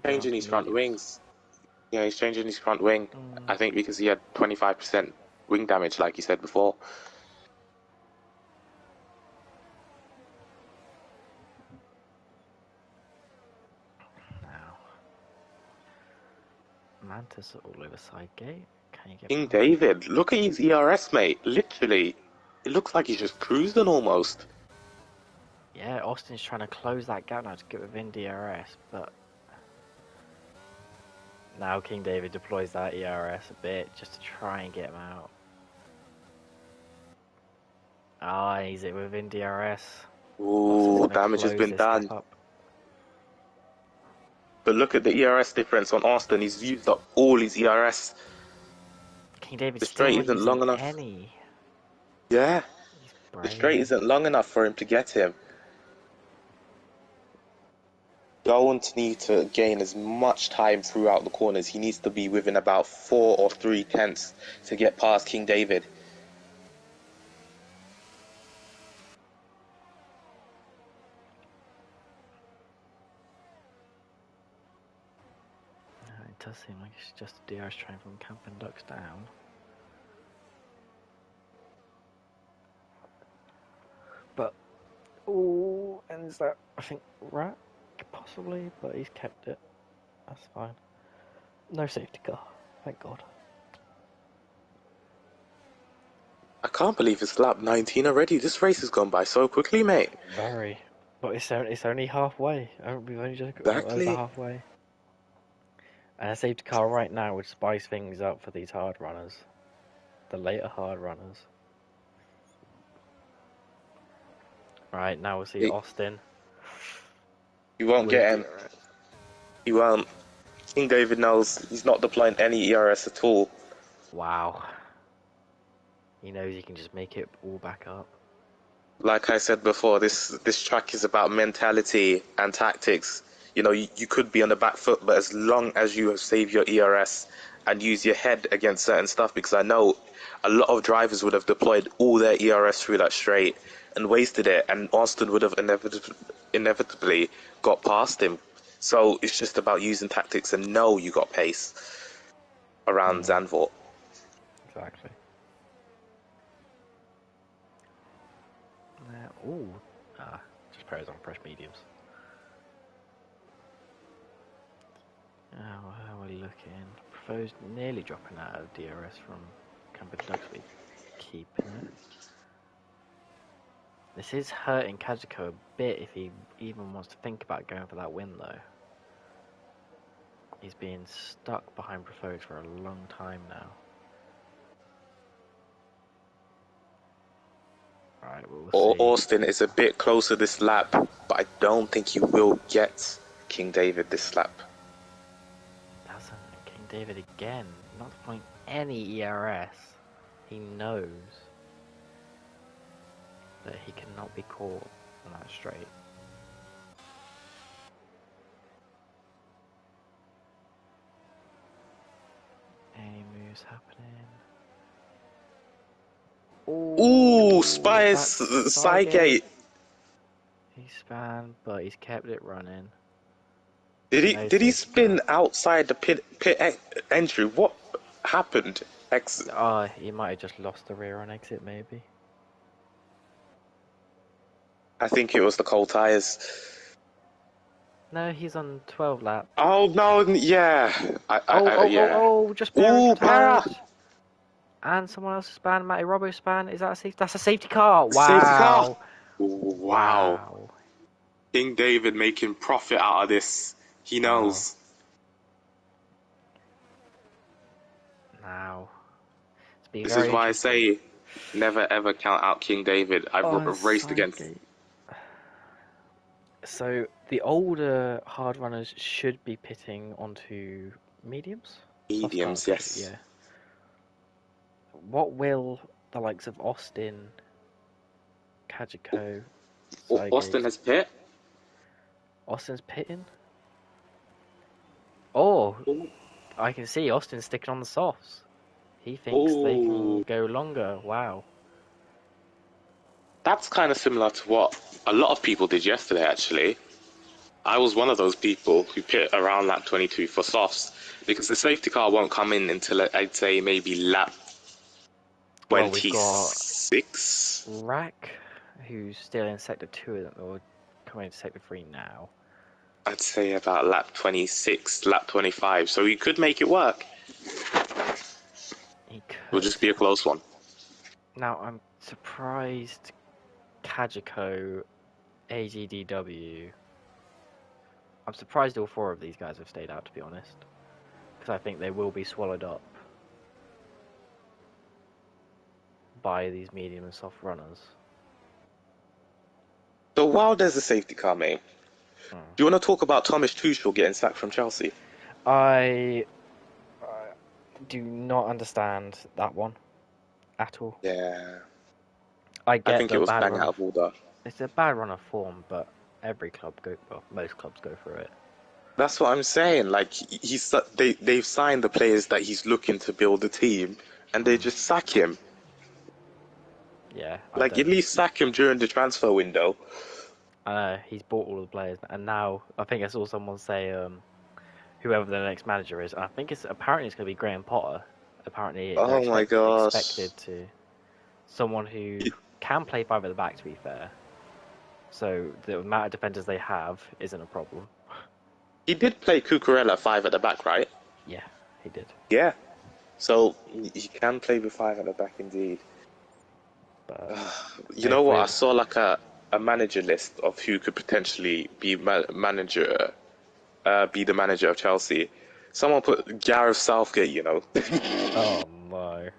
Changing his front wings. Yeah, he's changing his front wing. I think because he had 25% wing damage, like you said before. Now, Mantis all over side gate. Can you get King David, look at his ERS, mate. Literally, it looks like he's just cruising almost. Yeah, Austin's trying to close that gap now to get within DRS, but Now King David deploys that ERS a bit just to try and get him out. Ah, he's it within DRS. Austin's Ooh, going to damage has close been this gap done. up. But look at the ERS difference on Austin. He's used up all his ERS. King David's The still straight not isn't long using enough. any. Yeah, He's the straight brave. isn't long enough for him to get him. Going to need to gain as much time throughout the corners. He needs to be within about 4 or 3 tenths to get past King David. It does seem like it's just a DRS train from Camp and Ducks down. But, oh, and is that, I think, Rack, possibly, but he's kept it. That's fine. No safety car, thank God. I can't believe it's lap 19 already. This race has gone by so quickly, mate. Very. But it's only halfway. We've only just got over Exactly. halfway. And a safety car right now would spice things up for these hard runners. The later hard runners. Right, now we'll see Austin You won't with get him. DRS. He won't. King David knows he's not deploying any ERS at all. Wow. He knows he can just make it all back up. Like I said before, this track is about mentality and tactics. You know, you could be on the back foot, but as long as you have saved your ERS and use your head against certain stuff, because I know a lot of drivers would have deployed all their ERS through that straight and wasted it, and Austin would have inevitably got past him. So it's just about using tactics and know you got pace around Zandvoort. Exactly. Ooh. Just pros on fresh mediums. How are we looking? Proposed nearly dropping out of DRS from Camper Duxby. Keeping it. This is hurting Kazuko a bit if he even wants to think about going for that win though. He's been stuck behind Proposed for a long time now. Alright, we'll see. Austin is a bit closer this lap, but I don't think he will get King David this lap. Doesn't King David again, not deploying any ERS. He knows that he cannot be caught on that straight. Any moves happening? Ooh, Ooh, Spice that's Sygate. Sygate. He span, but he's kept it running. No Did he safety spin car. outside the pit entry? What happened? Oh, he might have just lost the rear on exit, maybe. I think it was the cold tires. No, he's on 12 lap. Oh no, yeah, yeah. Just Paris Ooh, retired. para And someone else span, Matty Robbo span. Is that a safety? That's a safety car. safety car. Wow. Wow, Wow. King David making profit out of this. He Wow. knows. Now. It's been This is very why I interesting. say never ever count out King David. I've Oh, raced against Sygate. So the older hard runners should be pitting onto mediums? Soft mediums, cars, actually, yes. yeah. What will the likes of Austin, Kajiko, Austin Sygate... has pit. Austin's pitting? Oh, I can see Austin sticking on the softs. He thinks they can Oh, go longer. Wow. that's kind of similar to what a lot of people did yesterday, actually. I was one of those people who pit around lap 22 for softs because the safety car won't come in until I'd say maybe lap Well, we've got 26. Rack, who's still in Sector 2, or coming into Sector 3 now. I'd say about lap 26, lap 25. So he could make it work. He It'll could. just be a close one. Now, I'm surprised Kajiko, AGDW. I'm surprised all four of these guys have stayed out, to be honest. because I think they will be swallowed up by these medium and soft runners. So while there's a safety car, mate, Hmm. do you want to talk about Thomas Tuchel getting sacked from Chelsea? I do not understand that one at all. Yeah, I I get think it the was bad bang run out of of order. it's a bad run of form, but most clubs go through it. That's what I'm saying. Like they've signed the players that he's looking to build a team, and they just sack him. Yeah, I Like at don't. least sack him during the transfer window. He's bought all the players, and now I think I saw someone say whoever the next manager is, and I think it's apparently it's going to be Graham Potter. Apparently, they're Oh my gosh. expected to someone who can play five at the back. To be fair, so the amount of defenders they have isn't a problem. He did play Cucurella five at the back, right? Yeah, he did. Yeah. So he can play with five at the back indeed. But You know if what? I we saw like a manager list of who could potentially be be the manager of Chelsea. Someone put Gareth Southgate, you know. oh my,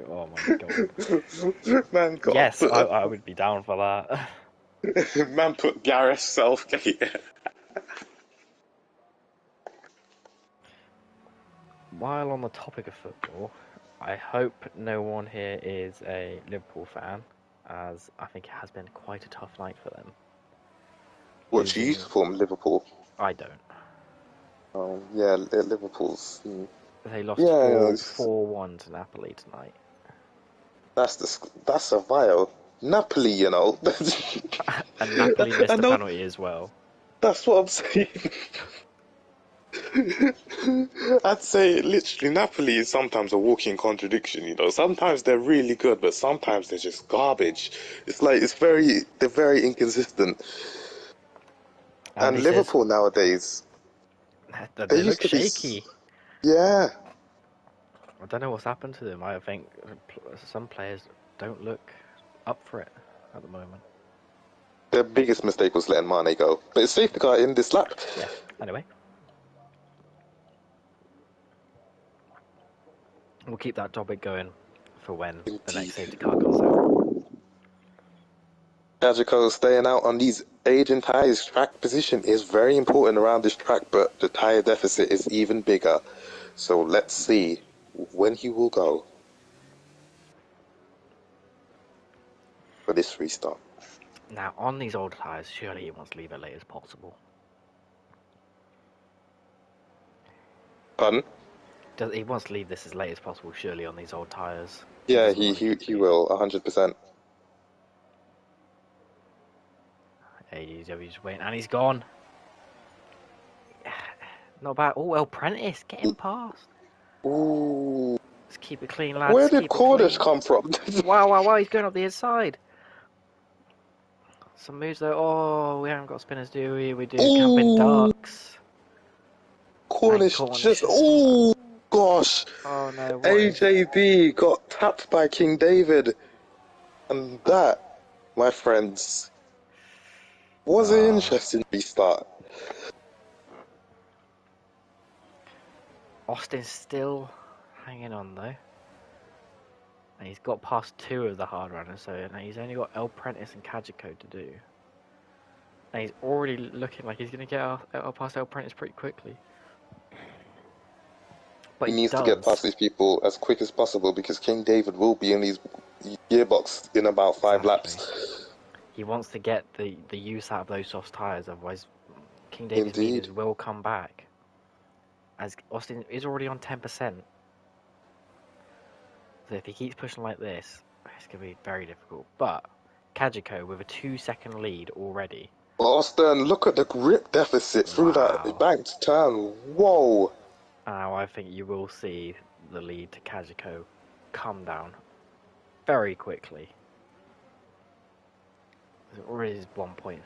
oh my god. Man got Yes, put I would be down for that. man put Gareth Southgate. While on the topic of football, I hope no one here is a Liverpool fan, as I think it has been quite a tough night for them. What you used Losing, to form Liverpool? I don't. Yeah, Liverpool's. They lost Yeah, 4-1 to Napoli tonight. that's a vile Napoli, you know. And Napoli I missed a know penalty as well. that's what I'm saying. I'd say literally Napoli is sometimes a walking contradiction, you know. Sometimes they're really good, but sometimes they're just garbage. It's like they're very inconsistent. And Andy says Liverpool nowadays, that they they used look to be, shaky. yeah, I don't know what's happened to them. I think some players don't look up for it at the moment. their biggest mistake was letting Mane go. But it's safe to go in this lap. Yeah. Anyway, we'll keep that topic going for when the next Indeed. safety car comes out. Kajiko staying out on these aging tyres. Track position is very important around this track, but the tyre deficit is even bigger. So let's see when he will go for this restart. Now, on these old tyres, surely he wants to leave it late as possible. Pardon? He wants to leave this as late as possible, surely, on these old tyres. He Yeah, doesn't want to he continue. will 100%. AEW's waiting, and he's gone. Not bad. Oh, well, Prentice getting past. Ooh, Let's keep it clean, lads. where Let's did keep it Cordish clean. come from? Wow, he's going up the inside. Some moves though. Oh, we haven't got spinners, do we? We do. Camping Ooh, ducks. And Cornish Cornish just. has. Ooh, gosh. Oh no, what is. AJB got tapped by King David, and that, my friends, was an Oh. interesting restart. Austin's still hanging on though. And he's got past two of the hard runners, so now he's only got El Prentice and Kajiko to do. And he's already looking like he's going to get past El Prentice pretty quickly. But He he needs to get past does. these people as quick as possible because King David will be in these gearbox in about 5 Exactly. laps. He wants to get the use out of those soft tyres, otherwise King David's Indeed. mediums will come back. As Austin is already on 10%. So if he keeps pushing like this, it's going to be very difficult. But Kajiko with a 2-second lead already. Austin, look at the grip deficit through that Wow. banked turn. Whoa. Now I think you will see the lead to Kajiko come down very quickly. It already is 1.5.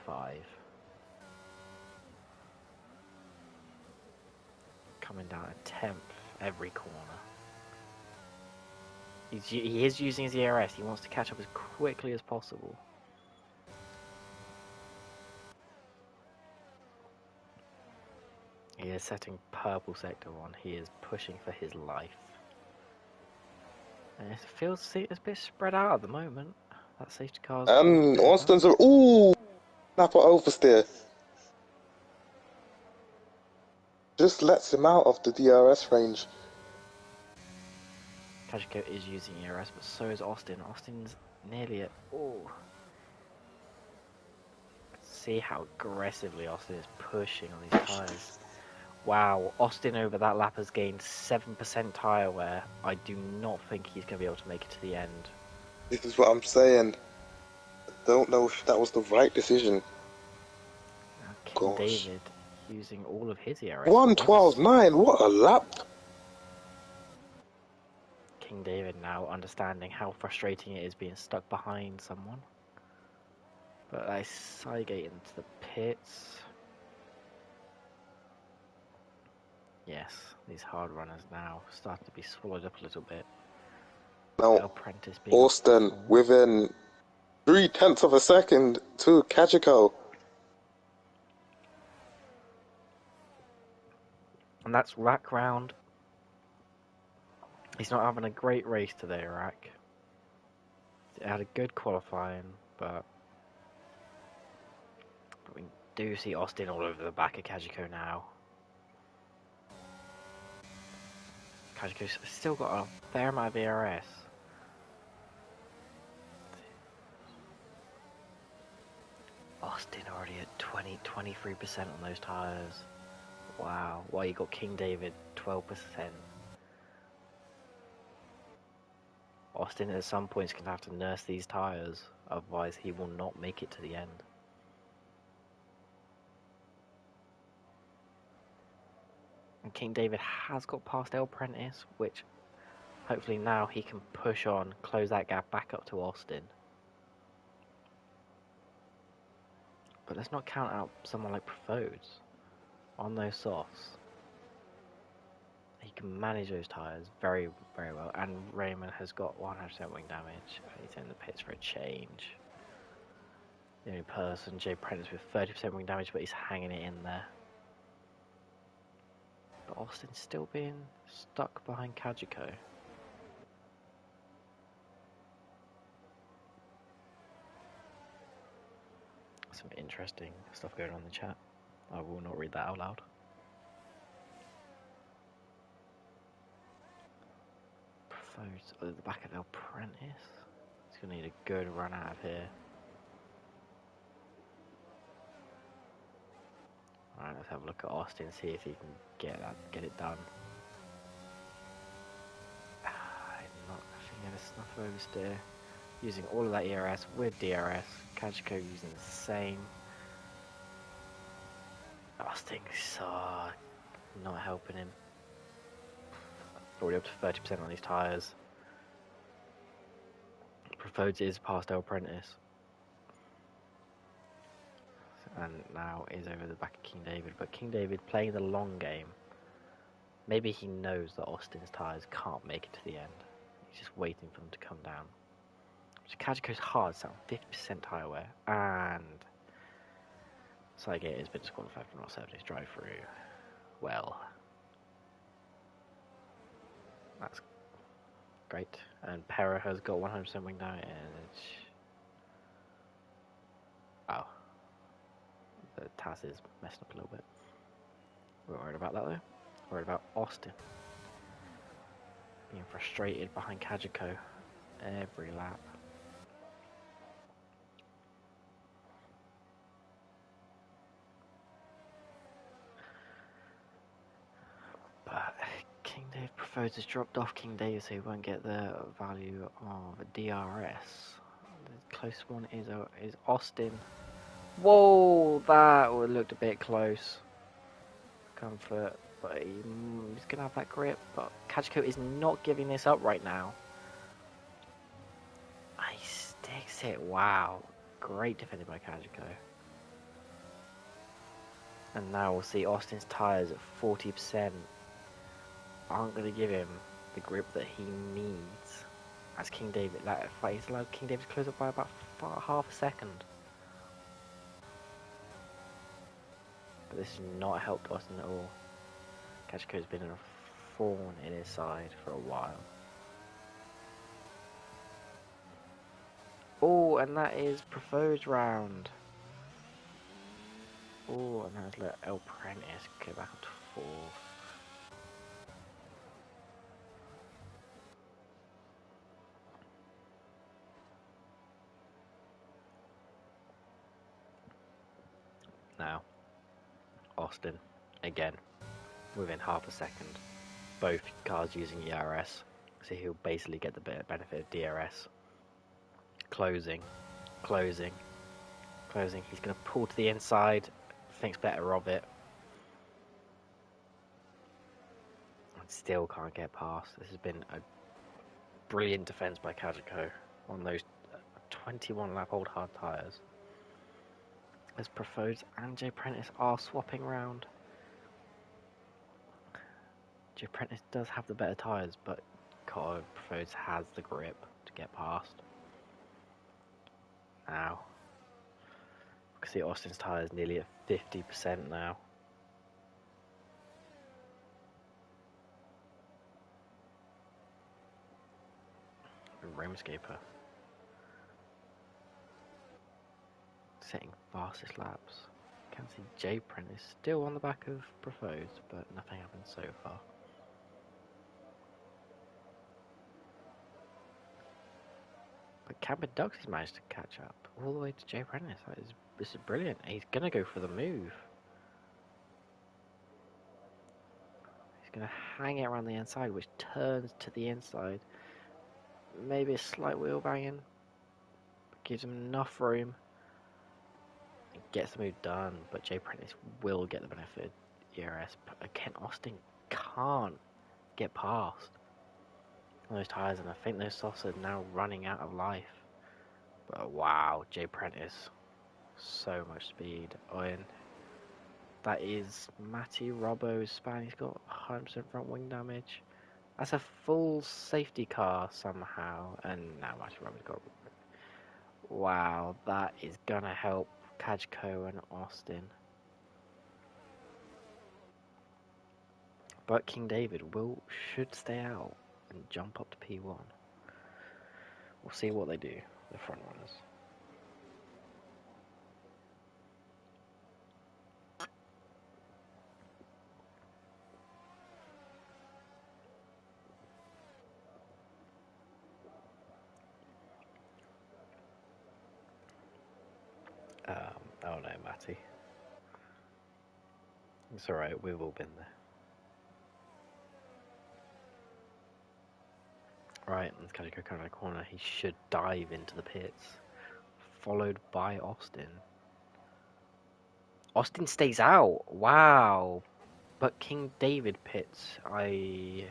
Coming down a tenth every corner. He is using his ERS. He wants to catch up as quickly as possible. He is setting purple sector 1. He is pushing for his life. And it feels it's a bit spread out at the moment. That safety car's caused a And bit of Austin's a ooh, snapper oversteer. Just lets him out of the DRS range. Kajiko is using ERS, but so is Austin. Austin's nearly at... Oh. See how aggressively Austin is pushing on these tyres. Wow, Austin over that lap has gained 7% tyre wear. I do not think he's going to be able to make it to the end. This is what I'm saying. I don't know if that was the right decision. Now, King Gosh. David using all of his ERS for once. 1:12.9, what a lap! King David now understanding how frustrating it is being stuck behind someone. But I sidegate into the pits. Yes, these hard runners now starting to be swallowed up a little bit. Now, Apprentice being Austin within 0.3 of a second to Kajiko. And that's Rack round. He's not having a great race today, Rack. He had a good qualifying, but we do see Austin all over the back of Kajiko now. Kajiko's still got a fair amount of ERS. Austin already at 23% on those tyres. Wow. Well, you got King David 12%. Austin at some point is going to have to nurse these tyres, otherwise he will not make it to the end. And King David has got past El Prentice, which hopefully now he can push on, close that gap back up to Austin. But let's not count out someone like Profodes on those softs. He can manage those tyres very, very well. And Raymond has got 100% wing damage. He's in the pits for a change. The only person, Jay Prentice, with 30% wing damage, but he's hanging it in there. But Austin's still being stuck behind Kajiko. Some interesting stuff going on in the chat. I will not read that out loud. Profodes at the back of El Prentice. He's going to need a good run out of here. Alright, let's have a look at Austin, see if he can get it done. I'm not getting a snuff oversteer. Using all of that ERS with DRS. Kajiko using the same. Austin's not helping him. Already up to 30% on these tyres. Profodes is past El Prentice. And now is over the back of King David. But King David playing the long game. Maybe he knows that Austin's tyres can't make it to the end. He's just waiting for them to come down. So Kajiko's hard, down 50% tyre wear. And Saigate has been disqualified for not serving his drive through. Well, that's great. And Pera has got 100% wing damage. Oh. The TAS is messed up a little bit. We're worried about that though. Worried about Austin being frustrated behind Kajiko every lap. But King Dave Profodes has dropped off King Dave, so he won't get the value of DRS. The close one is Austin. Whoa, that looked a bit close. Comfort, but he's gonna have that grip. But Kajiko is not giving this up right now. He sticks it. Wow, great defended by Kajiko. And now we'll see Austin's tyres at 40%. Aren't going to give him the grip that he needs. As King David, that fight has allowed King David to close up by about half a second. But this has not helped Austin at all. Kajiko's been a thorn in his side for a while. Oh, and that is Profo's round. Oh, and that's let El Prentice go back up to 4th. Now, Austin, again, within half a second. Both cars using ERS, so he'll basically get the benefit of DRS. Closing. He's going to pull to the inside, thinks better of it. And still can't get past. This has been a brilliant defense by Kajiko on those 21 lap old hard tyres. As Profo's and Jay Prentice are swapping round. Jay Prentice does have the better tyres, but Profo's has the grip to get past. Now, you can see Austin's tyre is nearly at 50% now. Ramescaper setting fastest laps. Can see Jay Prentice still on the back of Profo's, but nothing happened so far. But Cameron Duxie's managed to catch up all the way to Jay Prentice. This is brilliant. He's gonna go for the move. He's gonna hang it around the inside, which turns to the inside. Maybe a slight wheel banging, but gives him enough room. And gets the move done, but Jay Prentice will get the benefit of ERS. But again, Austin can't get past those tyres, and I think those softs are now running out of life. But wow, Jay Prentice, so much speed. And that is Matty Robbo's span. He's got 100% front wing damage. That's a full safety car somehow, and now Matty Robbo's got. Wow, that is gonna help Kajko and Austin. But King David should stay out and jump up to P1. We'll see what they do, the front runners. Oh no, Matty. It's alright, we've all been there. Right, let's kind of go around the corner. He should dive into the pits, followed by Austin. Austin stays out. Wow. But King David pits. I'm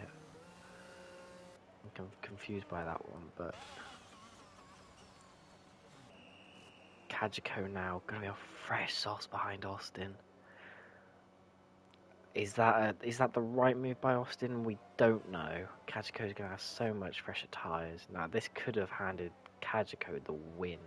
confused by that one, but Kajiko now going to be a fresh sauce behind Austin. Is that the right move by Austin? We don't know. Kajiko's going to have so much fresher tyres. Now, this could have handed Kajiko the win.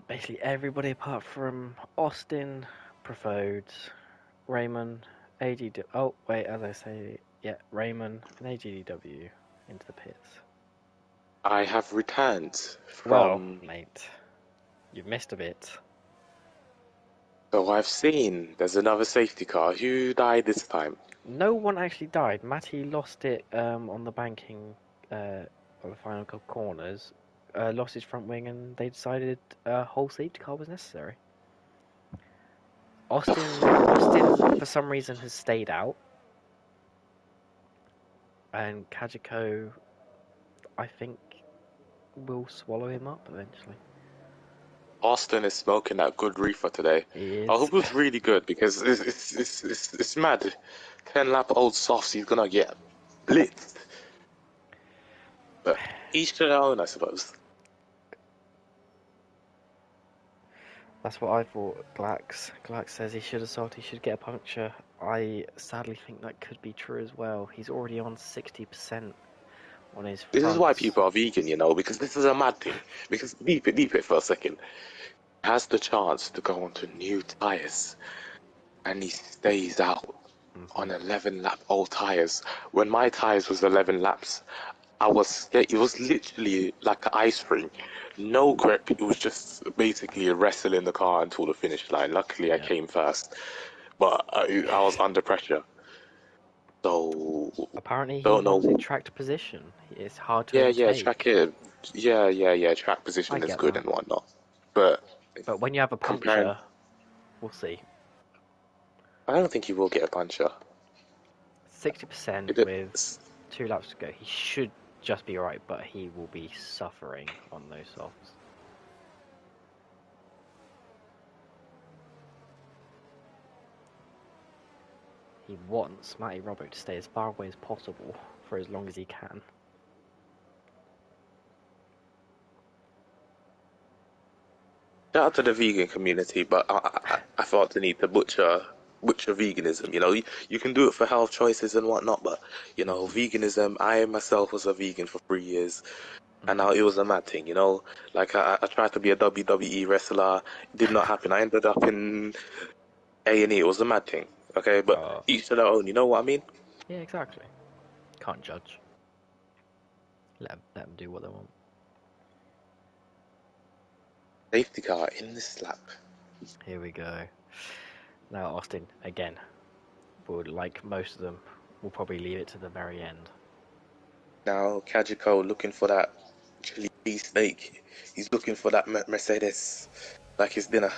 Basically everybody apart from Austin, Profodes, Raymond, AGD. Oh, wait, as I say, yeah, Raymond and AGDW into the pits. I have returned Well, from. mate, you've missed a bit. So I've seen there's another safety car. Who died this time? No one actually died. Matty lost it on the banking on the final couple corners. Lost his front wing, and they decided a whole safety car was necessary. Austin, for some reason, has stayed out. And Kajiko, I think, will swallow him up eventually. Austin is smoking that good reefer today. He I is. hope it was really good because it's mad. 10 lap old softs, he's gonna get blitzed. But each to their own, I suppose. That's what I thought. Glax says he should assault, he should get a puncture. I sadly think that could be true as well. He's already on 60% on his This is why fronts. people are vegan, you know, because this is a mad thing. Because deep it for a second. Has the chance to go onto new tires, and he stays out Hmm. on 11 lap old tires. When my tires was 11 laps, it was literally like an ice rink. No grip. It was just basically wrestling the car until the finish line. Luckily, I Yeah. came first, but I was under pressure. So Apparently, he don't wants a know. tracked position. It's hard to Yeah. Track overtake. it. Yeah. Track I position is get good that. and whatnot, but But when you have a comparing, puncture, we'll see. I don't think he will get a puncher. 60% It with is. 2 laps to go. He should just be right, but he will be suffering on those softs. He wants Matty Robbo to stay as far away as possible for as long as he can. Shout out to the vegan community, but I felt the need to butcher veganism. You know, you can do it for health choices and whatnot, but you know, Hmm. veganism. I myself was a vegan for 3 years, and Hmm. now it was a mad thing. You know, like I tried to be a WWE wrestler, it did not happen. I ended up in A&E. It was a mad thing. Okay, but Oh, each to their own. You know what I mean? yeah, exactly. Can't judge. Let them do what they want. Safety car in the slap. Here we go. Now, Austin, again, would like most of them, will probably leave it to the very end. Now Kajiko looking for that chili steak. He's looking for that Mercedes like his dinner.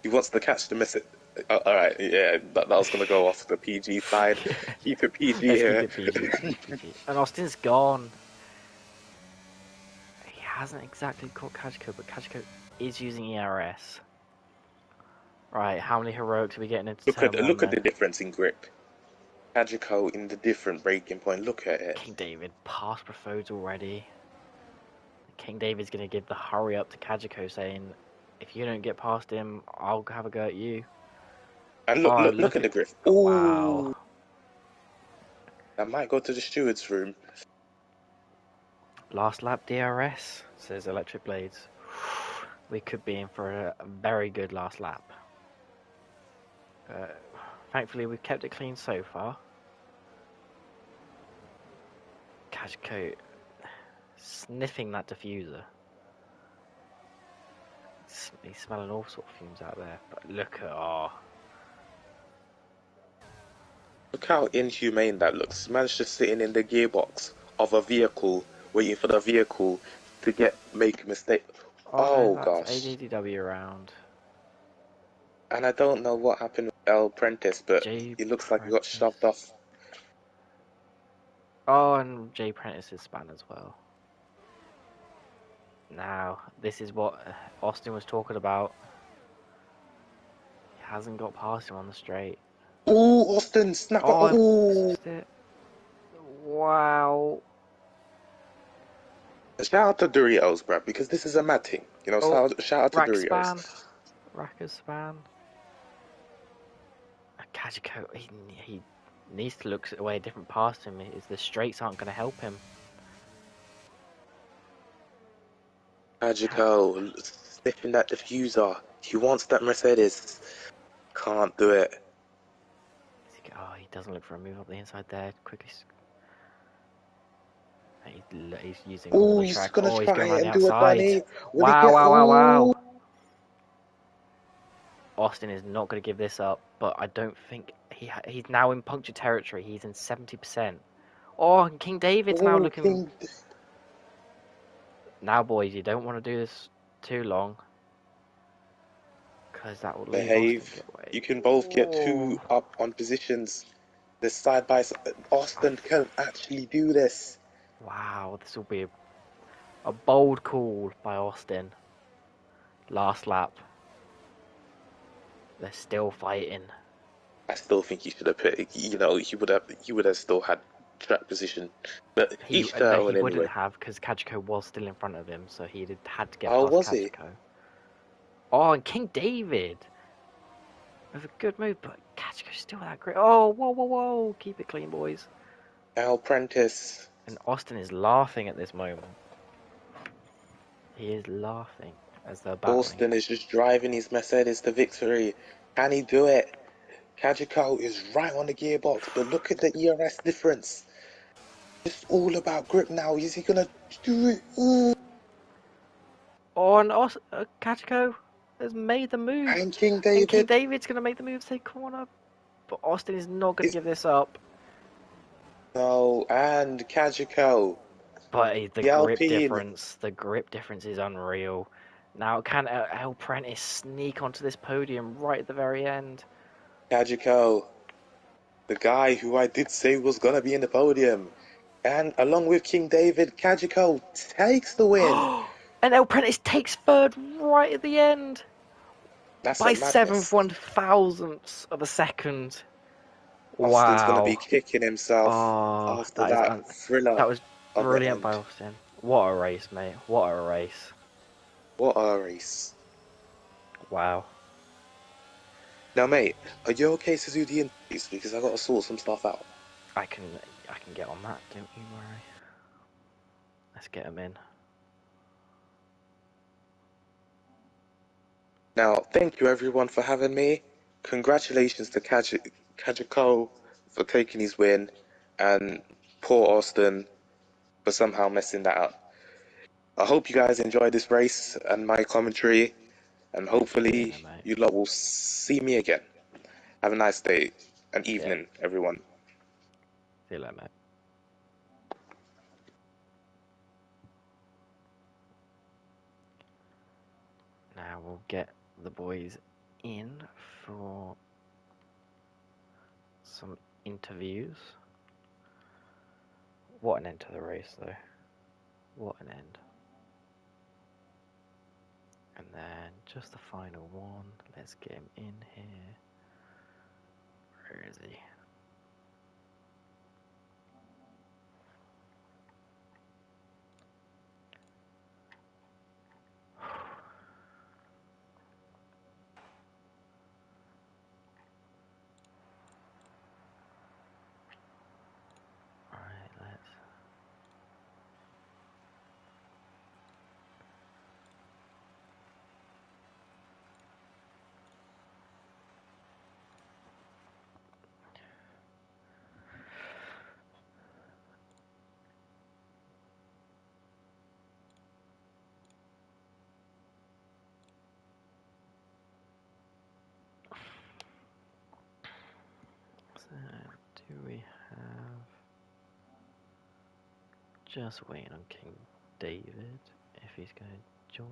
He wants to catch the Mercedes. All right, yeah, that was gonna go off the PG side. Keep it PG Let's keep here. it PG. Let's keep it PG. And Austin's gone. He hasn't exactly caught Kajiko, but Kajiko is using ERS. Right, how many heroics are we getting into turn one Look at then? the difference in grip. Kajiko in the different breaking point. Look at it. King David past Profodes already. King David's going to give the hurry up to Kajiko, saying, if you don't get past him, I'll have a go at you. And Oh, look look at at. the grip. Wow. Ooh, I might go to the steward's room. Last lap DRS, says Electric Blades. We could be in for a very good last lap. Uh, Thankfully, we've kept it clean so far. Kajiko sniffing that diffuser. He's smelling all sort of fumes out there. But look at Look how inhumane that looks. Man's just sitting in the gearbox of a vehicle, waiting for the vehicle to make a mistake. oh no, Oh that's gosh. ADDW around. And I don't know what happened with El Prentice, but J it looks like he got shoved Prentice. off. Oh, and J Prentice's span as well. Now, this is what Austin was talking about. He hasn't got past him on the straight. Ooh, Austin, snap it. Oh, and Ooh. missed it. Wow. Shout out to Doritos, bruh, because this is a mad thing. You know, Oh, shout out to rack Doritos. span. Racker span. Kajiko, he needs to look away a different past him. Is the straights aren't going to help him. Magico, sniffing that diffuser. He wants that Mercedes. Can't do it. Oh, he doesn't look for a move up the inside there. Quickly. He's using all Ooh, the he's track. gonna Oh, he's try going around it the and do a outside. Danny. Will he Wow, get? wow, wow, Ooh. wow. Austin is not going to give this up, but I don't think he's now in puncture territory. He's in 70%. Oh, and King David's now Ooh, looking. King. Now, boys, you don't want to do this too long, because that will leave Austin Behave. get away. You can both get two Oh, up on positions. The side by side. Austin can actually do this. wow, this will be a bold call by Austin. Last lap. They're still fighting. I still think he should have put. You know, he would have still had track position. But He each to no, their he own wouldn't anyway. have because Kajiko was still in front of him, so he had to get Oh, past was he? Kajiko. Oh, and King David with a good move, but Kachiko's still that great. Oh, whoa, whoa, whoa! Keep it clean, boys. Al Prentice. And Austin is laughing at this moment. He is laughing as they're battling. Austin is just driving his Mercedes to victory. Can he do it? Kajiko is right on the gearbox, but look at the ERS difference. It's all about grip now. Is he gonna do it? Ooh. Oh, and Kachiko has made the move. And King And King David David's going to make the move to take corner. But Austin is not going to is give this up. no, and Kajiko, But the Alpine. the grip difference is unreal. Now, can El Prentice sneak onto this podium right at the very end? Kajiko, the guy who I did say was gonna be in the podium. And along with King David, Kajiko takes the win. And El Prentice takes third right at the end That's a by madness. 1/7,000ths of a second. Austin's gonna be Wow. kicking himself Oh, after that thriller that was of the brilliant by end. Austin. What a race, mate. What a race. What a race. Wow. Now, mate, are you okay to do the interviews? Because I gotta sort some stuff out. I can get on that, don't you worry. Let's get him in. Now, thank you everyone for having me. Congratulations to Kajiko for taking his win, and poor Austin for somehow messing that up. I hope you guys enjoyed this race and my commentary, and See you hopefully later, mate. you lot will see me again. Have a nice day and Yeah. evening, everyone. See you later, mate. Now we'll get the boys in for some interviews. What an end to the race, though. What an end. And then just the final one. Let's get him in here. Where is he? Alright, let's... So, do we have... Just waiting on King David, if he's going to join.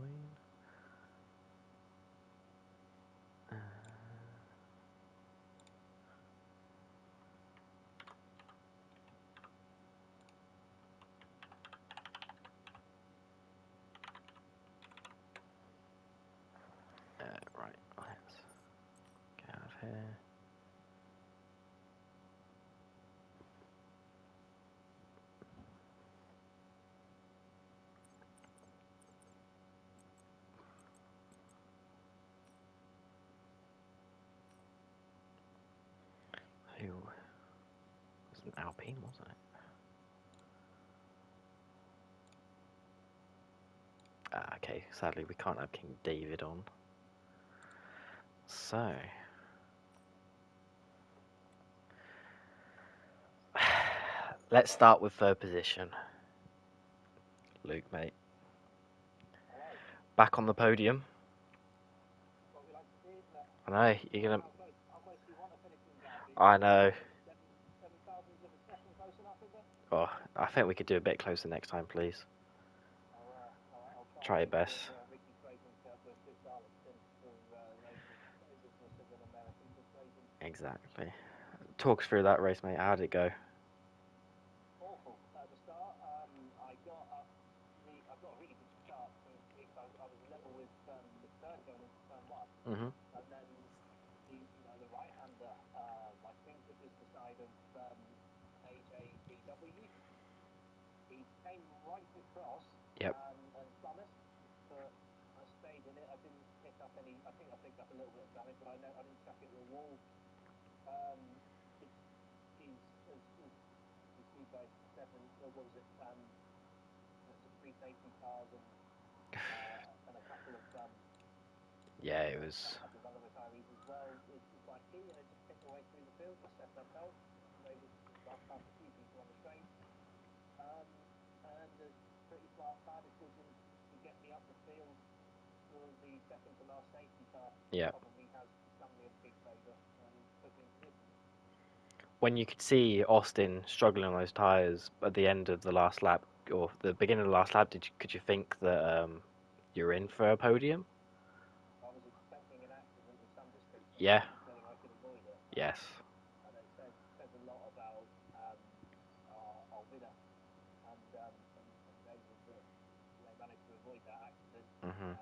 Uh, right, let's get out of here. Who was an Alpine, wasn't it? Okay, sadly we can't have King David on. So... Let's start with third position. Luke, mate. Back on the podium. I know, you're gonna... I know. Oh, I think we could do a bit closer next time, please. Try your best. Exactly. Talk us through that race, mate. How did it go? Mhm. Yep. Yeah, it was. Yeah. When you could see Austin struggling on those tyres at the end of the last lap or the beginning of the last lap, could you think that you're in for a podium? Yeah. Yes. Mhm.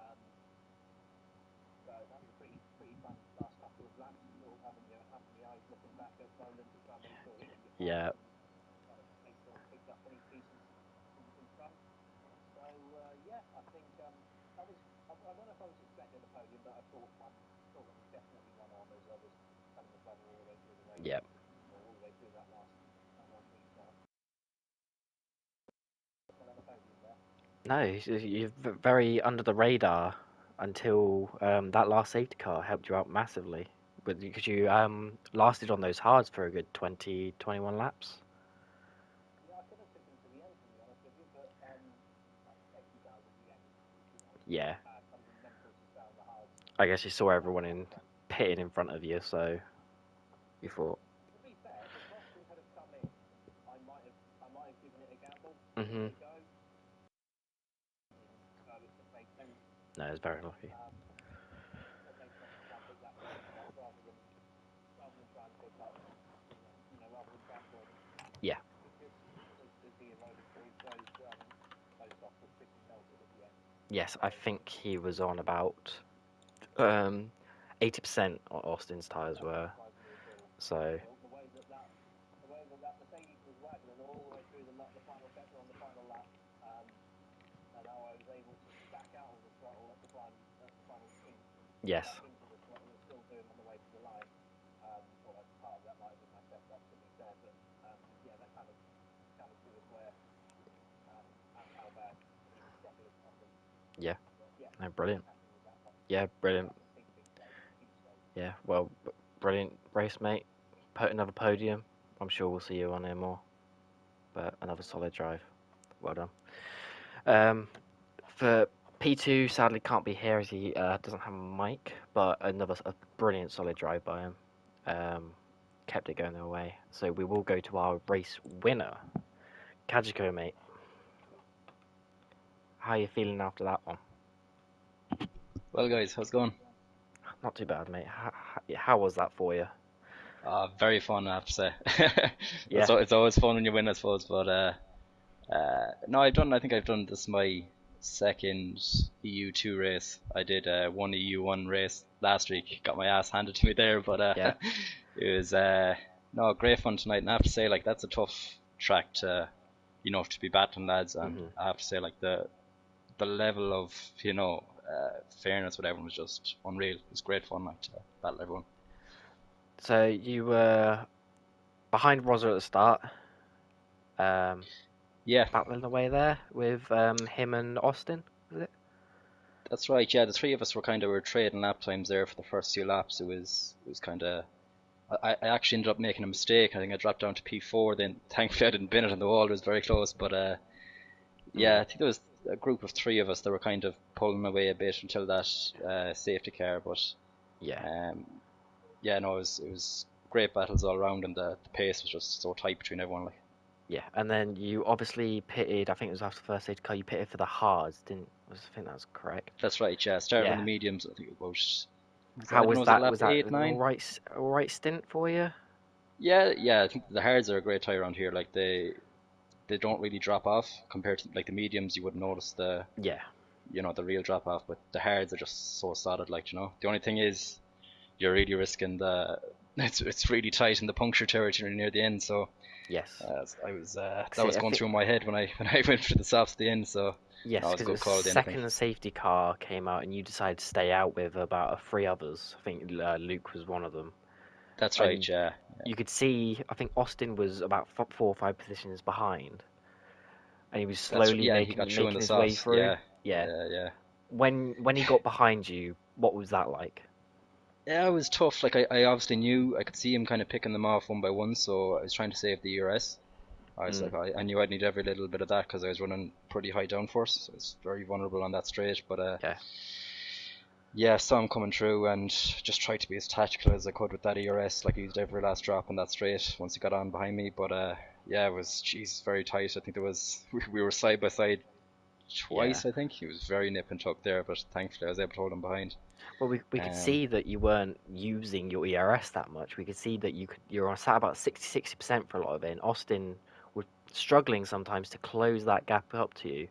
Yeah. Yeah. No, you're very under the radar until that last safety car helped you out massively. But because you lasted on those hards for a good 20, 21 laps. Yeah, I guess you saw everyone in pitting in front of you, so you thought, hmm no, it's very lucky. Yeah, yes, I think he was on about 80% Austin's tyres were, so yes, yeah, no, brilliant. Yeah, brilliant. Yeah, well, brilliant race, mate. Put another podium. I'm sure we'll see you on here more, but another solid drive. Well done. For P2, sadly can't be here as he doesn't have a mic, but a brilliant solid drive by him. Um, kept it going their way. So we will go to our race winner, Kajiko, mate. How are you feeling after that one? Well, guys, how's it going? Not too bad, mate. How was that for you? Very fun, I have to say. Yeah. It's always fun when you win, I suppose. But no, I think I've done this my second EU2 race. I did one EU1 race last week. Got my ass handed to me there, but Yeah. it was no great fun tonight. And I have to say, like that's a tough track to, to be battling lads. And hmm I have to say, like the level of fairness with everyone was just unreal. It was great fun, like to battle everyone. So you were behind Roger at the start, um, Yeah, battling away there with him and Austin, was it? that's right. Yeah, the three of us were trading lap times there for the first few laps. It was kind of. I actually ended up making a mistake. I think I dropped down to P4. Then thankfully I didn't bin it on the wall. It was very close. But yeah, Mm. I think there was a group of three of us that were kind of pulling away a bit until that safety car. But Yeah. um, yeah, no, it was great battles all around, and the pace was just so tight between everyone. Like Yeah, and then you obviously pitted. I think it was after the first safety car. You pitted for the hards, didn't? I think that's correct. that's right. Yeah, started on Yeah. the mediums. I think about How I don't know, was was it that? lap Was that eight, an nine? all right stint for you? Yeah, yeah. I think the hards are a great tire around here. Like they don't really drop off compared to like the mediums. You would notice Yeah. the real drop off, but the hards are just so solid. Like the only thing is you're really risking the it's really tight in the puncture territory near the end. So Yes. I was that See, was I going think through my head when I when I went for the softs at the end. So that yes, was a because it good was call at the end, I think. second safety car came out, and you decided to stay out with about three others. I think Luke was one of them. That's right. and Yeah, you could see. I think Austin was about 4 or 5 positions behind, and he was that's slowly yeah. He got through in making the his way softs. through. Yeah, Yeah. yeah. When he got behind you, what was that like? Yeah, it was tough. Like I obviously knew I could see him kind of picking them off one by one, so I was trying to save the ERS. I was Mm, like, I knew I'd need every little bit of that because I was running pretty high downforce, so I was very vulnerable on that straight. But yeah. yeah, saw him coming through and just tried to be as tactical as I could with that ERS. Like I used every last drop on that straight once he got on behind me. But yeah, it was jeez very tight. I think there was we were side by side Yeah. twice. I think he was very nip and tuck there, but thankfully I was able to hold him behind. Well, we could Um, see that you weren't using your ERS that much. We could see that you're on sat about 60% for a lot of it. And Austin was struggling sometimes to close that gap up to you.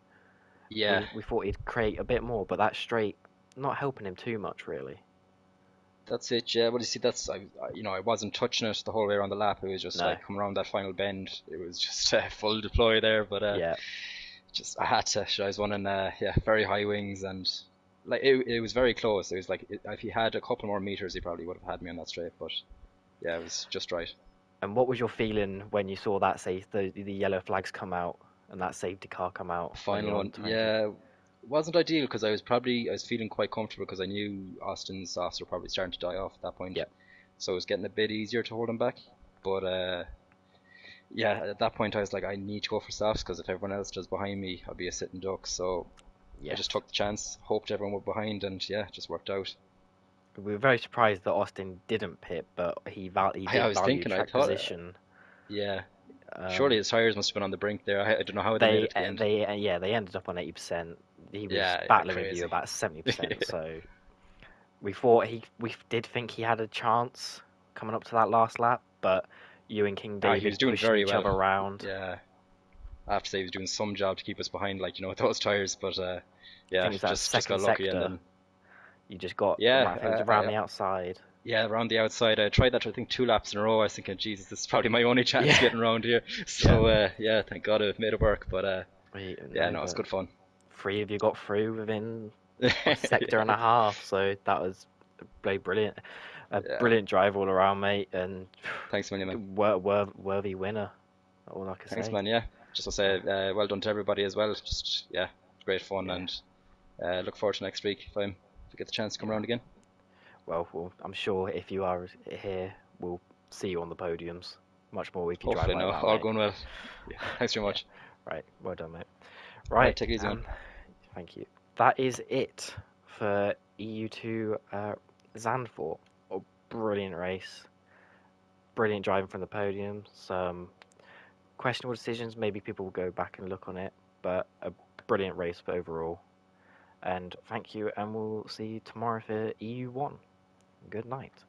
yeah, We thought he'd create a bit more, but that straight not helping him too much really. that's it. Yeah, well, you see, I wasn't touching it the whole way around the lap. It was just No. like coming around that final bend. It was just full deploy there, but Yeah. just I had to. I was running yeah very high wings and like it was very close. It was like if he had a couple more meters, he probably would have had me on that straight. But yeah, it was just right. And what was your feeling when you saw that the yellow flags come out and that safety car come out when Final you're on one, behind you? yeah, wasn't ideal because I was feeling quite comfortable because I knew Austin's softs were probably starting to die off at that point, Yep. so it was getting a bit easier to hold him back. But yeah, at that point I was like, I need to go for softs because if everyone else does behind me, I'll be a sitting duck. So I just Yes. took the chance, hoped everyone were behind, and yeah, it just worked out. We were very surprised that Austin didn't pit, but he I did was value thinking, I track thought, position. yeah, surely Um, his tires must have been on the brink there. I don't know how they made it to the end. they ended up on 80%. He was Yeah, battling with you crazy. about 70%. So we did think he had a chance coming up to that last lap, but you and King Ah, he was David doing pushing very each well. other around. Yeah, I have to say he was doing some job to keep us behind, like with those tires. But I yeah, think it was that just second got lucky, and sector. then You just got yeah, around, I think it was around the outside. yeah, around the outside. I tried that I think 2 laps in a row. I was thinking, Jesus, this is probably my only chance Yeah, getting around here. yeah. So yeah, thank God I made it work. But yeah, No, no, it's but good fun. three of you got through within a sector and Yeah, a half, so that was brilliant. A yeah. brilliant drive all around, mate, and Thanks, million man. worthy winner. All I can Thanks, say. man. Yeah, just to say, well done to everybody as well. Just yeah, great fun, Yeah. and look forward to next week if I get the chance to come Yeah. around again. Well, I'm sure if you are here, we'll see you on the podiums. Much more if you drive Hopefully, like no, that, all mate. going well. Yeah, thanks very Yeah. much. Right. Well done, mate. All right, Right. take it easy, man. Thank you. That is it for EU2 Zandvoort. A brilliant race. Brilliant driving from the podium. Some questionable decisions. Maybe people will go back and look on it, but a brilliant race overall. And thank you, and we'll see you tomorrow for EU1. Good night.